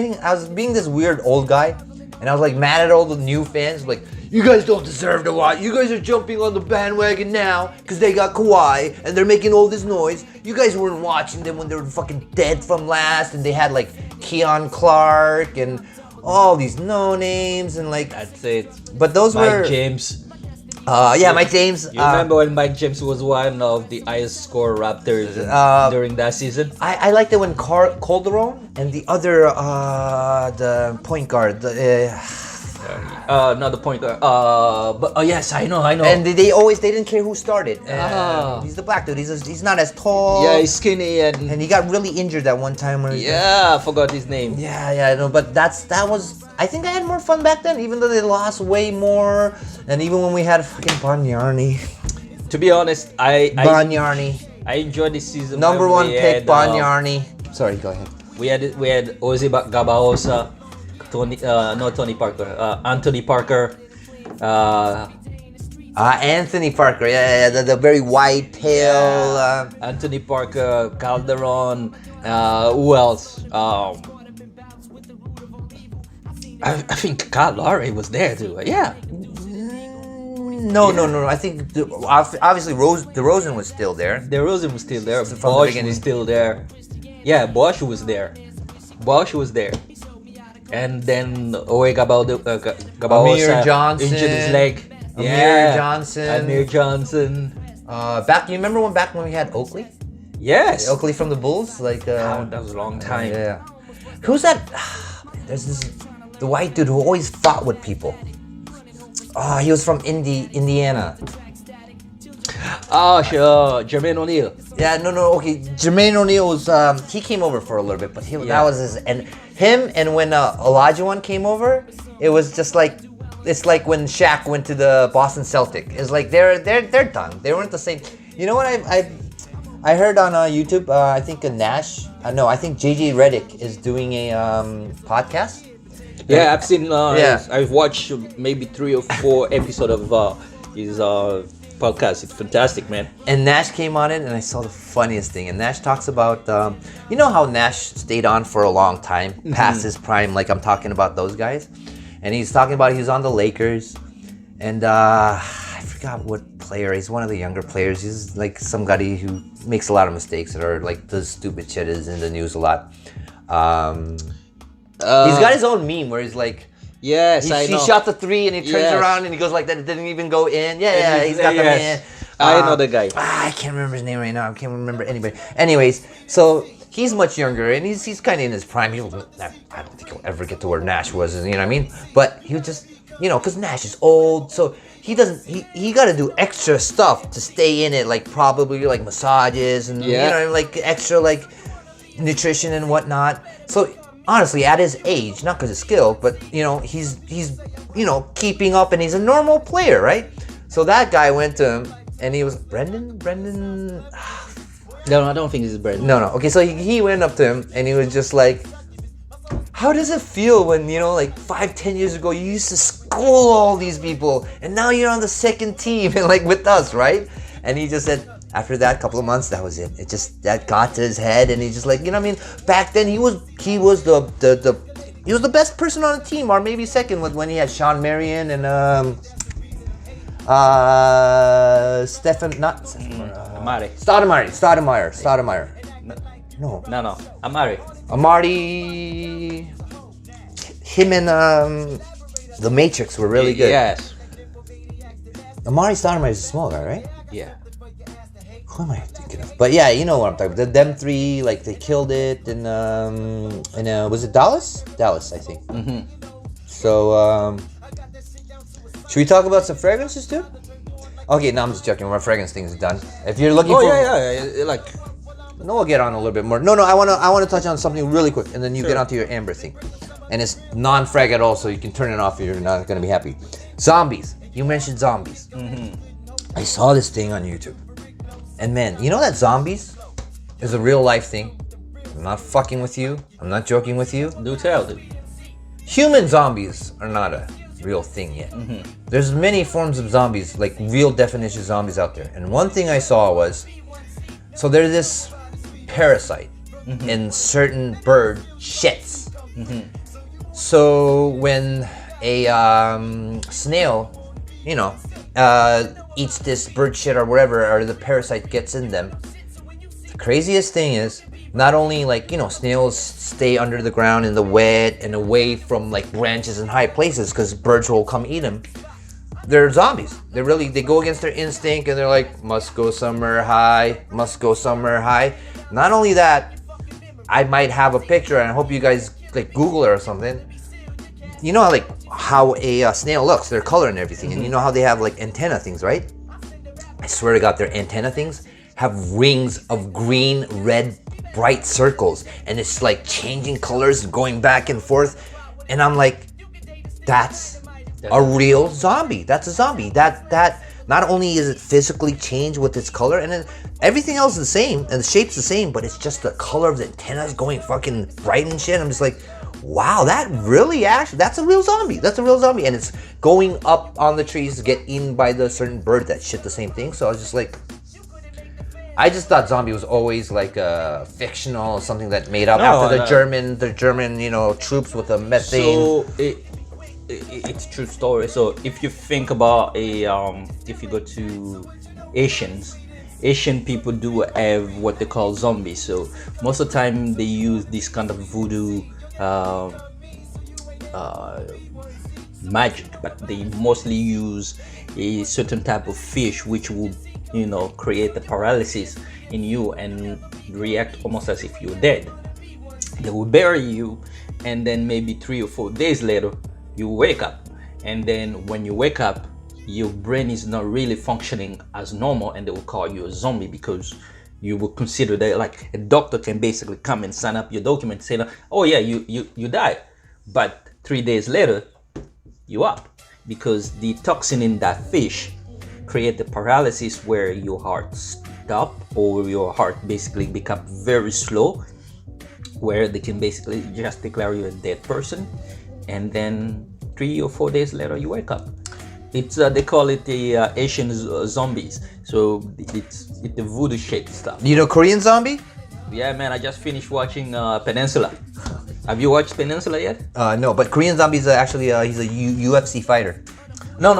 being this weird old guy, and I was like mad at all the new fans, like, you guys don't deserve to watch. You guys are jumping on the bandwagon now because they got Kawhi and they're making all this noise. You guys weren't watching them when they were fucking dead from last, and they had like Keon Clark and all these no names and like. That's it. But those were Mike James. Mike James. You remember when Mike James was one of the highest score Raptors during that season? I liked it when Calderon and the other the point guard. Not the point guard. But yes, I know. And they didn't care who started. He's the black dude. He's not as tall. Yeah, he's skinny and he got really injured that one time. I forgot his name. Yeah, I know. But that was. I think I had more fun back then, even though they lost way more, and even when we had fucking Bargnani. To be honest, I enjoyed this season. Number 1 pick, Bargnani. Sorry, go ahead. We had Ozzy Gabaosa. Anthony Parker. Anthony Parker, the very white, pale. Anthony Parker, Calderon. Who else? I think Kyle Lowry was there too. Yeah. No. I think obviously DeRozan was still there. DeRozan was still there. Bosch was still there. Yeah, Bosch was there. And then Amir Johnson injured his leg. Amir Johnson. Back. You remember back when we had Oakley? Yes. Oakley from the Bulls. That was a long time. Yeah. Who's that? There's the white dude who always fought with people. He was from Indiana. Jermaine O'Neal. Yeah, no. Okay, Jermaine O'Neal was. He came over for a little bit, but that was his. And him, and when Olajuwon came over, it was just like it's like when Shaq went to the Boston Celtic. It's like they're done. They weren't the same. You know what I heard on YouTube? I think Nash. I think JJ Redick is doing a podcast. Yeah, I've seen. I've watched maybe 3 or 4 episodes of his podcast. It's fantastic, man. And Nash came on it, and I saw the funniest thing. And Nash talks about, you know how Nash stayed on for a long time, past his prime, like I'm talking about those guys. And he's talking about he was on the Lakers, and I forgot what player. He's one of the younger players. He's like somebody who makes a lot of mistakes or like does stupid shit, is in the news a lot. He's got his own meme where he's like, yes, I know. He shot the three and he turns Yes. around and he goes like that. It didn't even go in. Yeah, he's got the man. I know the guy. I can't remember his name right now. I can't remember anybody. Anyways, so he's much younger and he's kind of in his prime. I don't think he'll ever get to where Nash was. You know what I mean? But he was just, you know, because Nash is old, so he doesn't. He got to do extra stuff to stay in it, like probably like massages and you know, like extra like nutrition and whatnot. So honestly, at his age, not because of skill, but you know, he's you know, keeping up, and he's a normal player, right? So that guy went to him, and he was Brendan. No, I don't think this is Brendan. No. Okay, so he went up to him, and he was just like, "How does it feel when, you know, like 5-10 years ago you used to school all these people, and now you're on the second team and like with us, right?" And he just said, after that couple of months, that was it. It just, that got to his head, and he just like, you know what I mean? Back then he was the best person on the team, or maybe second, with when he had Sean Marion and Stoudemire. No. Amari. Him and the Matrix were really good. Yes. Amari Stoudemire is a small guy, right? Yeah. Who am I thinking of? But yeah, you know what I'm talking about. Them three, like they killed it, and was it Dallas? Dallas, I think. So should we talk about some fragrances too? Okay, no, I'm just joking. My fragrance thing is done. If you're looking for, like. No, we'll get on a little bit more. No, I wanna touch on something really quick, and then you get onto your Amber thing. And it's non-frag at all, so you can turn it off if you're not gonna be happy. Zombies. You mentioned zombies. I saw this thing on YouTube. And man, you know that zombies is a real life thing? I'm not fucking with you. I'm not joking with you. Do tell, dude. Human zombies are not a real thing yet. There's many forms of zombies, like real definition zombies out there. And one thing I saw was, so there's this parasite in certain bird shits. So when a snail, you know, eats this bird shit or whatever, or the parasite gets in them, the craziest thing is, not only like, you know, snails stay under the ground in the wet and away from like branches and high places because birds will come eat them. They're zombies. They go against their instinct, and they're like, must go somewhere high. Not only that, I might have a picture, and I hope you guys like Google it or something. You know how a snail looks, their color and everything, and you know how they have like antenna things, right? I swear to God, their antenna things have rings of green, red, bright circles, and it's like changing colors, going back and forth, and I'm like, that's a real zombie. That's a zombie. That not only is it physically changed with its color, and then everything else is the same, and the shape's the same, but it's just the color of the antennas going fucking bright and shit. I'm just like, wow, that's a real zombie. That's a real zombie, and it's going up on the trees to get eaten by the certain bird that shit the same thing. So I was just like, I just thought zombie was always like a fictional, something that made up after the German, you know, troops with the methane. So it's true story. So if you think about if you go to Asian people do have what they call zombies. So most of the time they use this kind of voodoo magic, but they mostly use a certain type of fish which will, you know, create the paralysis in you and react almost as if you're dead. They will bury you, and then maybe 3 or 4 days later you wake up, and then when you wake up, your brain is not really functioning as normal, and they will call you a zombie because you will consider that, like, a doctor can basically come and sign up your document saying, oh yeah, you died, but 3 days later you up, because the toxin in that fish create the paralysis where your heart stop, or your heart basically become very slow, where they can basically just declare you a dead person, and then 3 or 4 days later you wake up. It's they call it the Asian zombies. So it's the voodoo shit stuff. You know Korean zombie? Yeah, man. I just finished watching Peninsula. Have you watched Peninsula yet? No, but Korean zombie is actually he's a UFC fighter. No.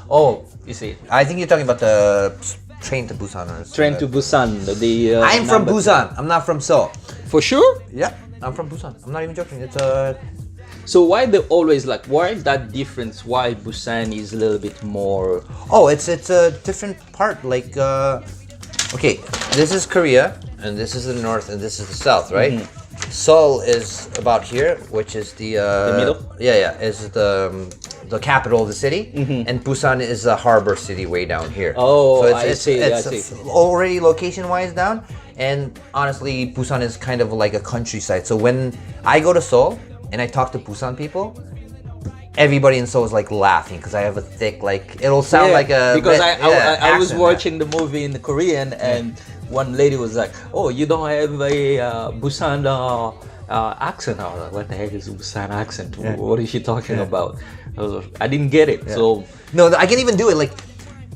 Oh, you see. I think you're talking about the Train to Busan. Train to Busan. The I'm from Busan. I'm not from Seoul. For sure. Yeah, I'm from Busan. I'm not even joking. It's So why they always like? Why is that difference? Why Busan is a little bit more? Oh, it's a different part. Like, okay, this is Korea, and this is the north, and this is the south, right? Mm-hmm. Seoul is about here, which is the middle. Yeah, is the capital of the city, and Busan is the harbor city way down here. Oh, so I see. Already location-wise down, and honestly, Busan is kind of like a countryside. So when I go to Seoul and I talk to Busan people, everybody in Seoul is like laughing because I have a thick, like, it'll sound like a because I was accent, watching the movie in the Korean and one lady was like, "Oh, you don't have a Busan accent." I was like, "What the heck is Busan accent? What is she talking about?" I didn't get it. So no, I can't even do it. Like,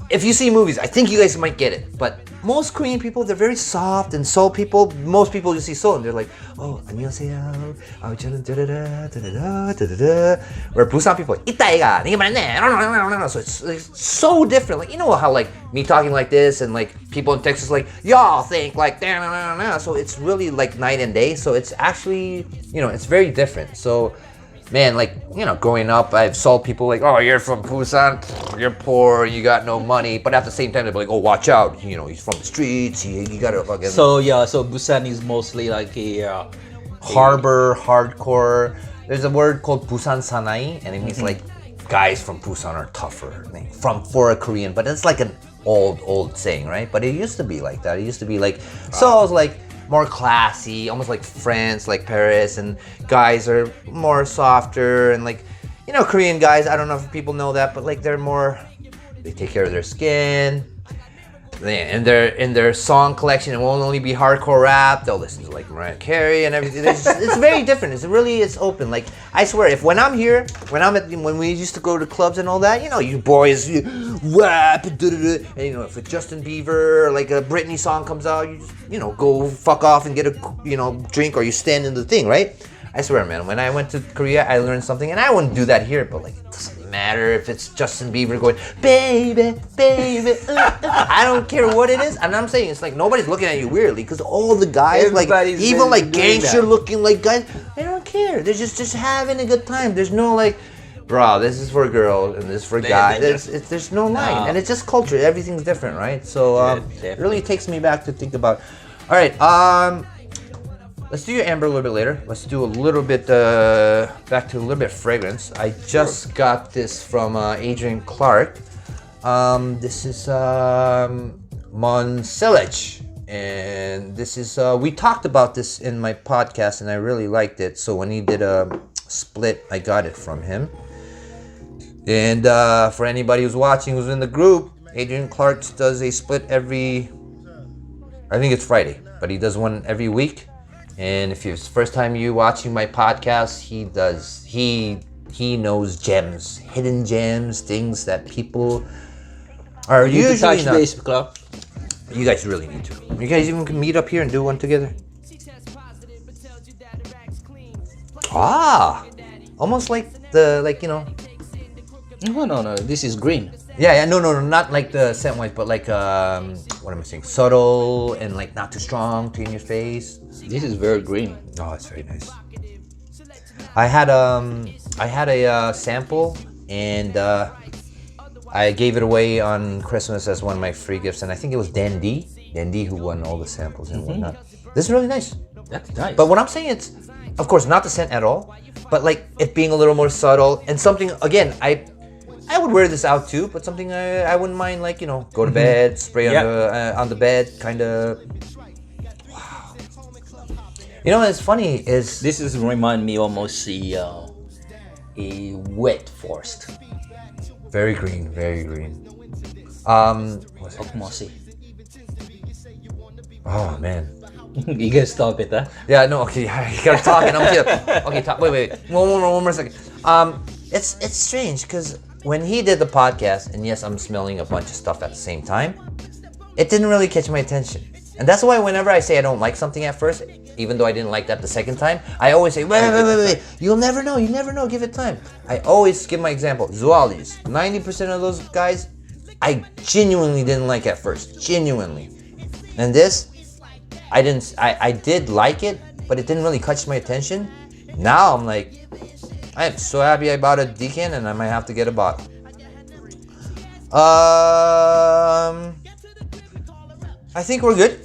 if you see movies, I think you guys might get it. But most Korean people, they're very soft, and Seoul people, most people you see Seoul, and they're like, "Oh, 안녕하세요. 저는 da-da-da. Where Busan people, 이따이가 네가 말했네. So it's so different. Like, you know how like me talking like this, and like people in Texas like y'all think like da-da-da-da. So it's really like night and day. So it's actually, you know, it's very different. So. Man, like, you know, growing up, I've saw people like, oh, you're from Busan, you're poor, you got no money. But at the same time, they're like, oh, watch out, you know, he's from the streets, you gotta fucking... So Busan is mostly like a... harbor, hardcore. There's a word called Busan Sanai, and it means like, guys from Busan are tougher for a Korean. But it's like an old saying, right? But it used to be like that. It used to be like, Seoul's like, more classy, almost like France, like Paris, and guys are more softer, and like, you know, Korean guys, I don't know if people know that, but like they take care of their skin, and in their song collection, it won't only be hardcore rap, they'll listen to like Mariah Carey and everything. It's very different. It's open. Like, I swear, when we used to go to clubs and all that, you know, you boys rap, and you know, if a Justin Bieber or like a Britney song comes out, you just, you know, go fuck off and get a, you know, drink, or you stand in the thing, right? I swear, man, when I went to Korea, I learned something, and I wouldn't do that here, but like, it doesn't matter if it's Justin Bieber going, baby, I don't care what it is. And I'm saying, it's like, nobody's looking at you weirdly, because all the guys, everybody's like, even like gangster looking like guys, they don't care. They're just having a good time. There's no like, bro, this is for girls and this is for guys. There's no line, and it's just culture. Everything's different, right? So it really takes me back to think about. All right, let's do your amber a little bit later. Let's do a little bit back to a little bit fragrance. I just got this from Adrian Clark. This is MONSILLAGE, and this is we talked about this in my podcast, and I really liked it. So when he did a split, I got it from him. And for anybody who's watching, who's in the group, Adrian Clark does a split every, I think it's Friday, but he does one every week. And if it's the first time you watching my podcast, he knows gems, hidden gems, things that people are usually touch not. base, club. You guys really need to. You guys even can meet up here and do one together. Almost like you know. No. This is green. Yeah, no, not like the scent wise, but like what am I saying? Subtle and like not too strong, too in your face. This is very green. Oh, it's very nice. I had a sample, and I gave it away on Christmas as one of my free gifts, and I think it was Dan D who won all the samples and whatnot. This is really nice. That's nice. But what I'm saying, it's, of course, not the scent at all, but like it being a little more subtle, and something, again, I would wear this out too, but something I wouldn't mind, like, you know, go to bed, spray on the bed, kind of. Wow. You know what's funny is this is remind me almost a wet forest. Very green, very green. What's it? Mossy. Oh man. You gotta stop it, huh? Yeah, no, okay, you gotta talk, and I'm here. Okay, wait, one more second. It's strange because when he did the podcast, and yes, I'm smelling a bunch of stuff at the same time, it didn't really catch my attention. And that's why whenever I say I don't like something at first, even though I didn't like that the second time, I always say, wait. You'll never know, give it time. I always give my example. Zoologies, 90% of those guys, I genuinely didn't like at first. Genuinely. And this, I did like it, but it didn't really catch my attention. Now I'm like, I am so happy I bought a decan and I might have to get a bottle. I think we're good.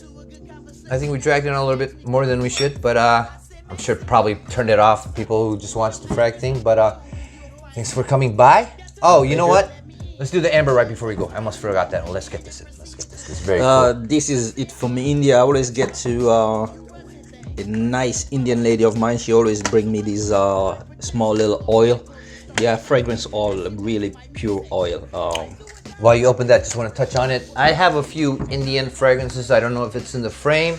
I think we dragged it on a little bit more than we should, but I'm sure probably turned it off, people who just watched the frag thing, but thanks for coming by. Oh, you know what? Let's do the amber right before we go. I almost forgot that. Let's get this in. This is very cool. This is it from India. I always get to a nice Indian lady of mine. She always bring me this small little oil. Yeah, fragrance oil, really pure oil. While you open that, just want to touch on it. I have a few Indian fragrances. I don't know if it's in the frame.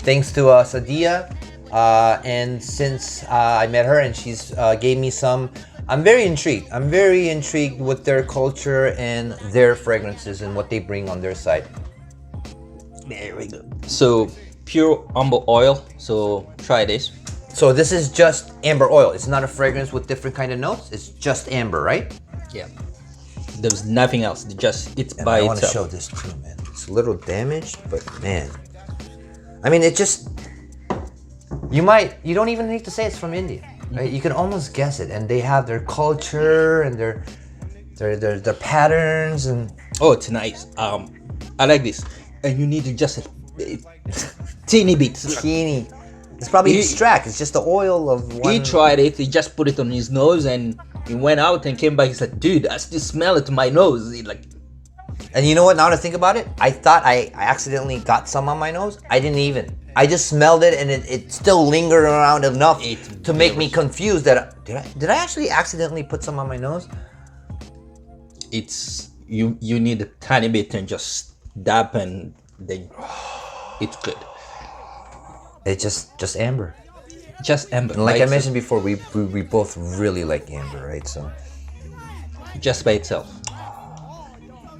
Thanks to Sadia. And since I met her and she's gave me some, I'm very intrigued. I'm very intrigued with their culture and their fragrances and what they bring on their side. Very good. So, pure amber oil. So, try this. So this is just amber oil. It's not a fragrance with different kind of notes. It's just amber, right? Yeah. There's nothing else. It's and by I want to itself. show this too, man. It's a little damaged, but man. I mean, it just... You don't even need to say it's from India, right? You can almost guess it. And they have their culture and their patterns and... Oh, it's nice. I like this. And you need to just a teeny bit. Teeny. It's probably extract. It's just the oil of one... He tried it. He just put it on his nose and he went out and came back. He said, dude, I still smell it to my nose. And you know what? Now to think about it, I thought I accidentally got some on my nose. I didn't even. I just smelled it and it still lingered around enough to make me confused that... Did I actually accidentally put some on my nose? It's... You need a tiny bit and just dab and then it's good. It's just amber. Just amber. And like I mentioned before, we both really like amber, right? So just by itself.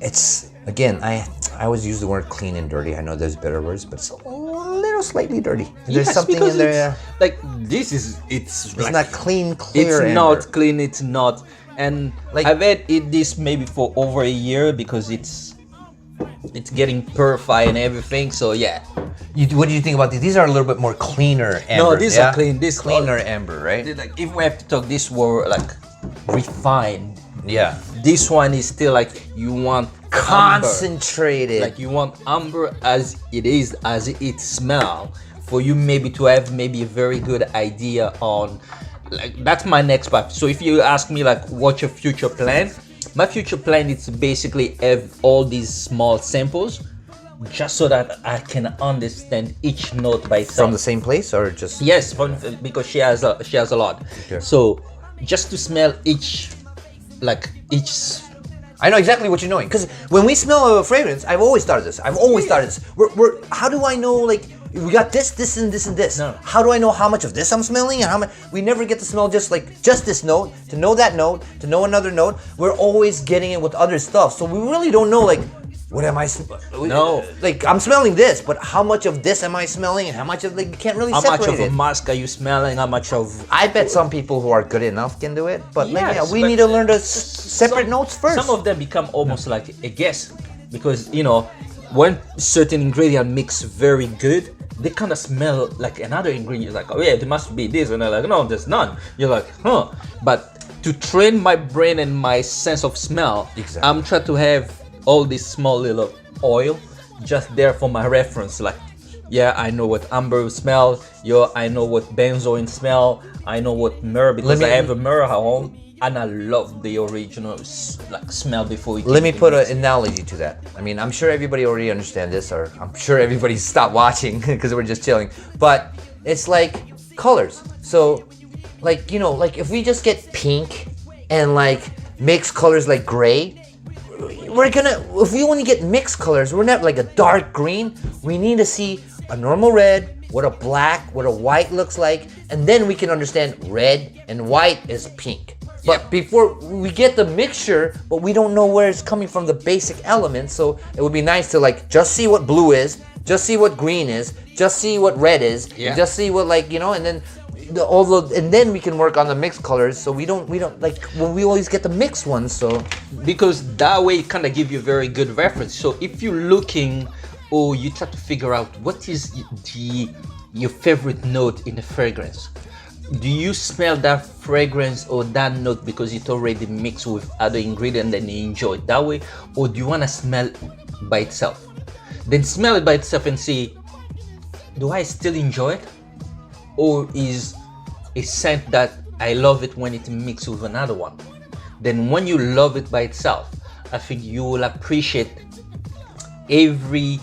It's, again, I always use the word clean and dirty. I know there's better words, but it's a little slightly dirty. There's something in there. Like this is it's like, not clean, clear. It's not clean. It's not. And like I've had this maybe for over a year because it's getting purified and everything. So yeah. What do you think about these? These are a little bit more cleaner amber. No, these are clean. This cleaner amber, right? Like if we have to talk, this were like refined. Yeah. This one is still like you want concentrated. Amber. Like you want amber as it is, as it smell. For you maybe to have maybe a very good idea on, like that's my next part. So if you ask me like what's your future plan, my future plan is to basically have all these small samples, just so that I can understand each note by itself. From the same place or just? Yes, because she has a lot. Okay. So just to smell each. I know exactly what you're knowing, because when we smell a fragrance, I've always started this. We're how do I know, like, we got this and this and this. No. How do I know how much of this I'm smelling and how much? We never get to smell just this note, to know that note, to know another note. We're always getting it with other stuff. So we really don't know, like, what am I No. Like, I'm smelling this, but how much of this am I smelling and how much of, like, you can't really separate it. How much of a mask are you smelling? How much of... I bet some people who are good enough can do it, but yes, we need to learn the separate notes first. Some of them become almost like a guess, because, you know, when certain ingredient mix very good, they kind of smell like another ingredient. Like, oh yeah, there must be this, and they're like, no, there's none. You're like, huh. But to train my brain and my sense of smell, I'm trying to have all this small little oil just there for my reference. Like, yeah, I know what amber smell. I know what benzoin smell. I know what myrrh, because I have a myrrh at home, and I love the original like smell before. Let me put an analogy to that. I mean, I'm sure everybody already understands this, or I'm sure everybody stopped watching because we're just chilling. But it's like colors. So, like, you know, like if we just get pink and like mix colors like gray, if we only get mixed colors, we're not like a dark green. We need to see a normal red, what a black, what a white looks like, and then we can understand red and white is pink. But before we get the mixture, but we don't know where it's coming from, the basic elements. So it would be nice to like just see what blue is, just see what green is, just see what red is, just see what like and then and then we can work on the mixed colors. So we don't like when we always get the mixed ones. So because that way it kind of give you a very good reference. So if you're looking or you try to figure out what is your favorite note in the fragrance. Do you smell that fragrance or that note because it already mixed with other ingredients and you enjoy it that way? Or do you want to smell it by itself? Then smell it by itself and see, do I still enjoy it? Or is a scent that I love it when it mixed with another one? Then when you love it by itself, I think you will appreciate every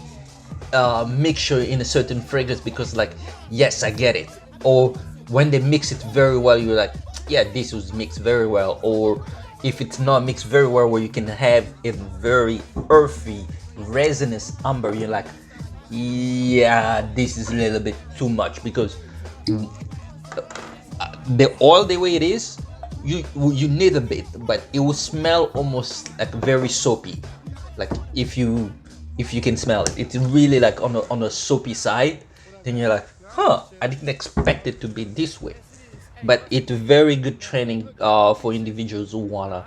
mixture in a certain fragrance because like, yes, I get it. Or when they mix it very well, you're like, yeah, this was mixed very well. Or if it's not mixed very well, where you can have a very earthy, resinous amber, you're like, yeah, this is a little bit too much because the oil the way it is, you need a bit, but it will smell almost like very soapy. Like if you can smell it, it's really like on a soapy side. Then you're like, I didn't expect it to be this way. But it's very good training for individuals who wanna,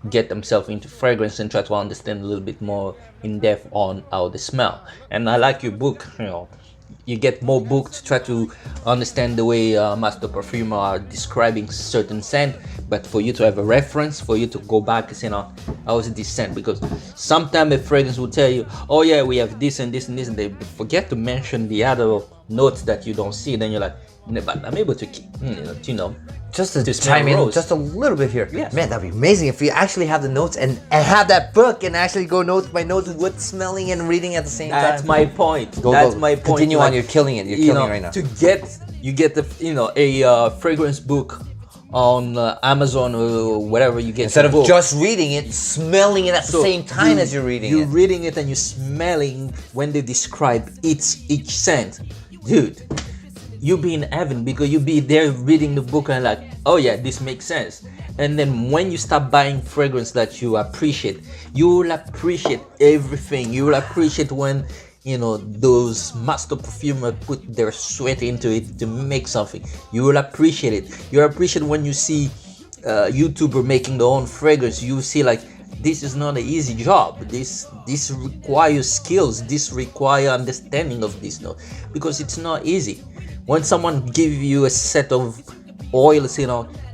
get themselves into fragrance and try to understand a little bit more in depth on how they smell. And I like your book. You get more books to try to understand the way master perfumer are describing certain scent, but for you to have a reference, for you to go back and say, how is this scent? Because sometimes a fragrance will tell you, oh yeah, we have this and this and this, and they forget to mention the other notes that you don't see. Then you're like, but I'm able to keep, just to chime in just a little bit here. Yes. Man, that'd be amazing if we actually have the notes and have that book and actually go notes by notes with smelling and reading at the same time. That's my point. That's my point. Continue on. You're killing it. You're killing it right now. You get a fragrance book on Amazon or whatever you get. Instead of just reading it, smelling it at the same time as you're reading it. You're reading it and you're smelling when they describe each scent. Dude, you be in heaven because you be there reading the book and like, oh yeah, this makes sense. And then when you start buying fragrance that you appreciate, you will appreciate everything. You will appreciate when those master perfumers put their sweat into it to make something. You will appreciate it. You appreciate when you see YouTuber making their own fragrance. You see like, this is not an easy job. This requires skills. This requires understanding of this note because it's not easy. When someone give you a set of oils,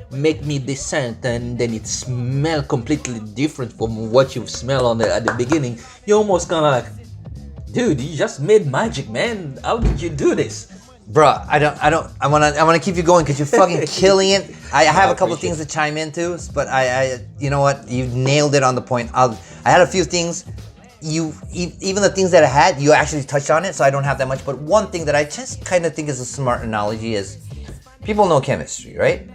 make me this scent, and then it smell completely different from what you smell at the beginning, you're almost kind of like, dude, you just made magic, man. How did you do this? Bruh, I wanna keep you going because you're fucking killing it. I have a couple of things to chime into, but I you know what? You nailed it on the point. I had a few things. Even the things that I had, you actually touched on it, so I don't have that much. But one thing that I just kind of think is a smart analogy is, people know chemistry, right?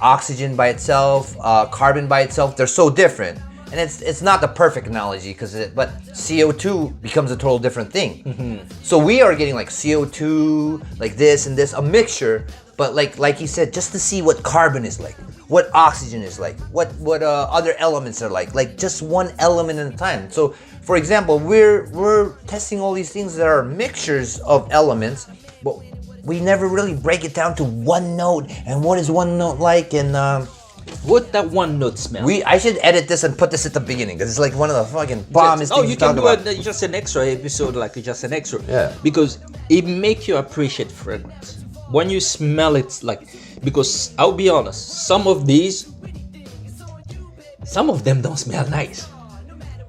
Oxygen by itself, carbon by itself, they're so different. And it's not the perfect analogy but CO2 becomes a total different thing. Mm-hmm. So we are getting like CO2, like this and this, a mixture. But like he said, just to see what carbon is like, what oxygen is like, what other elements are like just one element at a time. So for example, we're testing all these things that are mixtures of elements, but we never really break it down to one note and what is one note like and what that one note smell. I should edit this and put this at the beginning because it's like one of the fucking bombest things you can do it just an extra episode, like just an extra. Yeah. Because it makes you appreciate fragrance. When you smell it, because I'll be honest, some of them don't smell nice.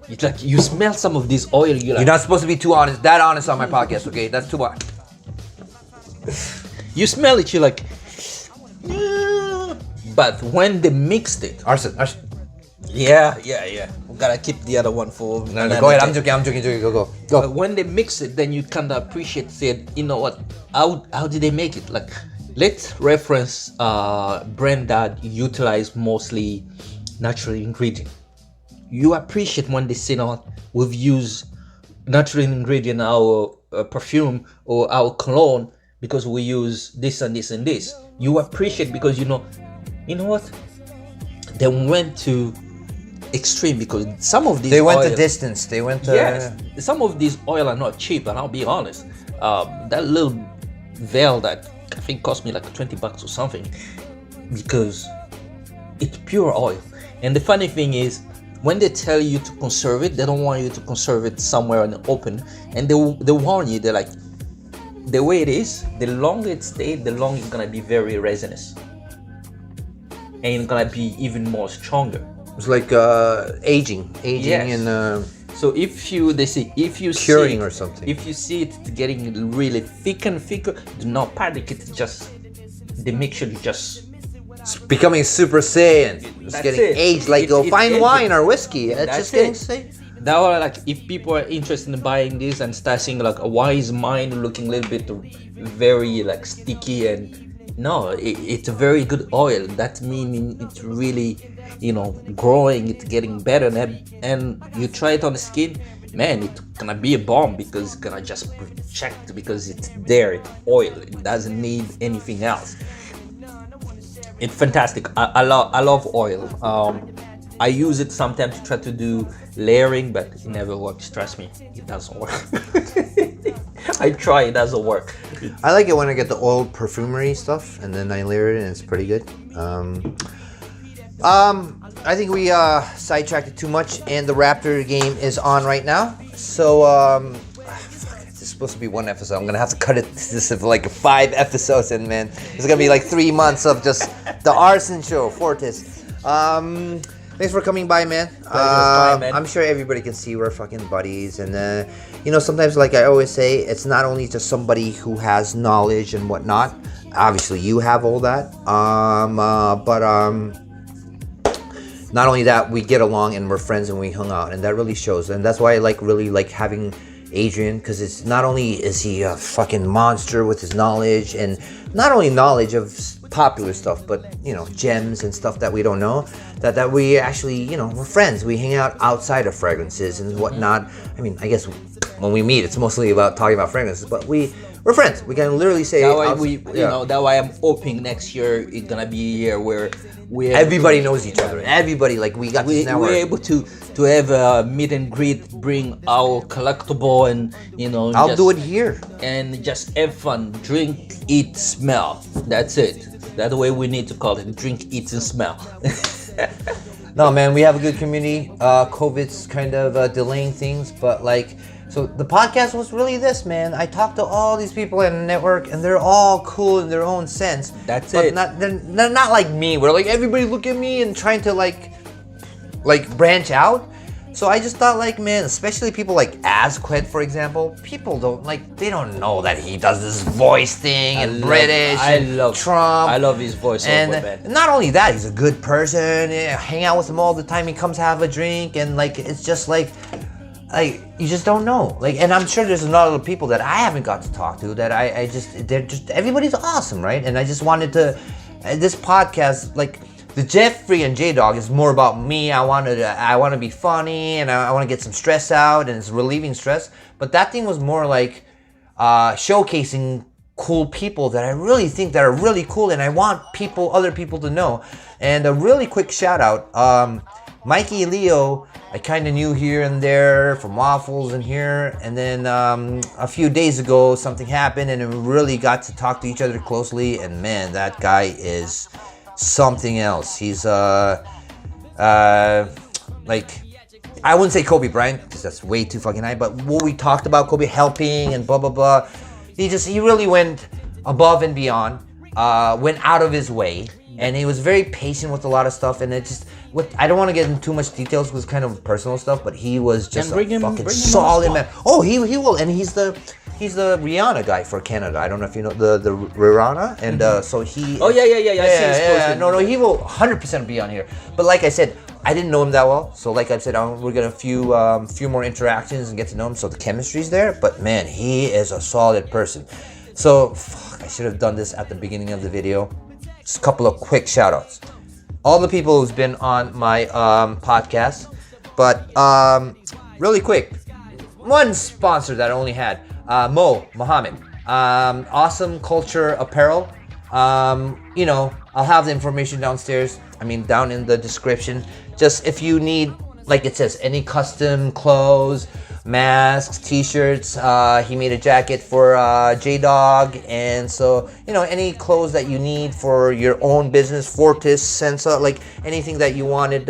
It's like you smell some of this oil, you're not supposed to be too honest, that honest on my podcast, okay? That's too much. You smell it, you're like, but when they mixed it, Arsene. Yeah. We gotta keep the other one for. No, go ahead. I'm joking. Go. But when they mix it, then you kind of appreciate. Said, you know what? How did they make it? Like, let's reference brand that utilize mostly natural ingredient. You appreciate when they say, we've used natural ingredient our perfume or our cologne because we use this and this and this. You appreciate because You know what? They went to extreme because some of these They went the oil- distance. They went to. Yes, some of these oil are not cheap, and I'll be honest. That little veil that I think cost me like $20 or something, because it's pure oil. And the funny thing is, when they tell you to conserve it, they don't want you to conserve it somewhere in the open, and they warn you. They're like, the way it is, the longer it stays, the longer it's gonna be very resinous, and it's gonna be even more stronger. It's like aging Yes. and So if you curing see it, or something. if you see it getting really thicker and thicker, do not panic. It's just the mixture just it's becoming Super Saiyan. It's That's getting it. aged like It's fine aging. wine or whiskey. It's That's just getting it. safe. that were like, if people are interested in buying this and start seeing like, why is mine looking a little bit very like sticky, and no, it's a very good oil. That means it's really, growing, it's getting better, and you try it on the skin, man, it's gonna be a bomb because it's gonna just protect, because it's there, it's oil, it doesn't need anything else. It's fantastic. I love oil. I use it sometimes to try to do layering, but it never works. Trust me, it doesn't work. I try, it doesn't work. I like it when I get the oil perfumery stuff and then I layer it and it's pretty good. I think we sidetracked it too much, and the Raptor game is on right now. So this is supposed to be one episode. I'm gonna have to cut it. This is like 5 episodes, and man, it's gonna be like 3 months of just the Arsene show, Fortis. Thanks for coming by, man. Man. I'm sure everybody can see we're fucking buddies, and sometimes, like I always say, it's not only just somebody who has knowledge and whatnot. Obviously, you have all that, but not only that, we get along and we're friends and we hung out, and that really shows. And that's why I really like having Adrian, because it's not only is he a fucking monster with his knowledge, and not only knowledge of popular stuff, but gems and stuff that we don't know, that we actually we're friends. We hang out outside of fragrances and whatnot. I mean, I guess when we meet, it's mostly about talking about fragrances, but we're friends. We can literally say That way that way I'm hoping next year it's gonna be a year where everybody knows each other. Everybody, like, we got this network. we're able to have a meet and greet, bring our collectible, and I'll do it here. and just have fun, drink, eat, smell. That's it. That's the way we need to call it: drink, eat, and smell. No, man, we have a good community. COVID's kind of delaying things, but so the podcast was really this, man. I talked to all these people in the network, and they're all cool in their own sense. That's but it. They're not like me, where like everybody look at me and trying to like branch out. So I just thought, man, especially people like Asquith, for example, people they don't know that he does this voice thing and British. I love Trump. I love his voice And over, man. not only that, he's a good person. Hang out with him all the time. He comes have a drink, and it's just you just don't know. And I'm sure there's a lot of people that I haven't got to talk to that they're just everybody's awesome, right? And I just wanted to this podcast, the Jeffrey and J Dog, is more about me. I want to be funny, and I want to get some stress out, and it's relieving stress. But that thing was more showcasing cool people that I really think that are really cool, and I want other people to know. And a really quick shout out, Mikey and Leo, I kind of knew here and there from Waffles and here, and then a few days ago something happened, and we really got to talk to each other closely. And man, that guy is something else. He's I wouldn't say Kobe Bryant, because that's way too fucking high, but what we talked about Kobe helping and blah blah blah, he really went above and beyond, went out of his way, and he was very patient with a lot of stuff. And I don't want to get into too much details because it's kind of personal stuff, but he was just a fucking solid man. Oh, he will, and he's the Rihanna guy for Canada. I don't know if you know the Rihanna, and so he. Oh yeah. Yeah. No, he will 100% be on here. But like I said, I didn't know him that well, so like I said, we're gonna few more interactions and get to know him. So the chemistry's there. But man, he is a solid person. So I should have done this at the beginning of the video. Just a couple of quick shout outs. All the people who's been on my podcast, but really quick, one sponsor that I only had. Mohammed, awesome culture apparel. You know, I'll have the information downstairs. I mean, down in the description. Just if you need, like it says, any custom clothes, masks, t-shirts. He made a jacket for J-Dog, and so, you know, any clothes that you need for your own business, Fortis, Scentia, like anything that you wanted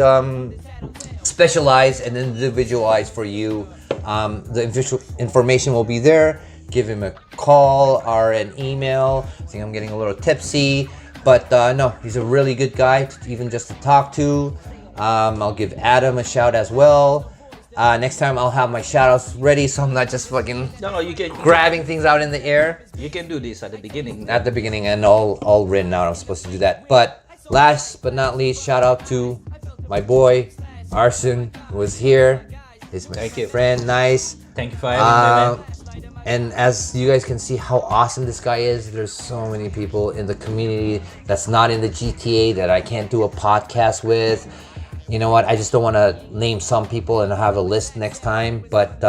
specialized and individualized for you. The official information will be there. Give him a call or an email. I think I'm getting a little tipsy, but no, he's a really good guy, even just to talk to. I'll give Adam a shout as well. Next time I'll have my shout outs ready, so I'm not just fucking you can grabbing things out in the air. You can do this at the beginning. At the beginning, and all written out. I'm supposed to do that. But last but not least, shout out to my boy Arsene, who was here. He's my friend. Nice. Thank you for having me, man. And as you guys can see how awesome this guy is, there's so many people in the community that's not in the GTA that I can't do a podcast with. You know what? I just don't want to name some people and have a list next time. But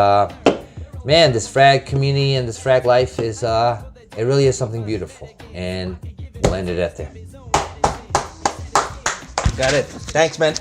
man, this frag community and this frag life is it really is something beautiful. And we'll end it at there. Got it. Thanks, man.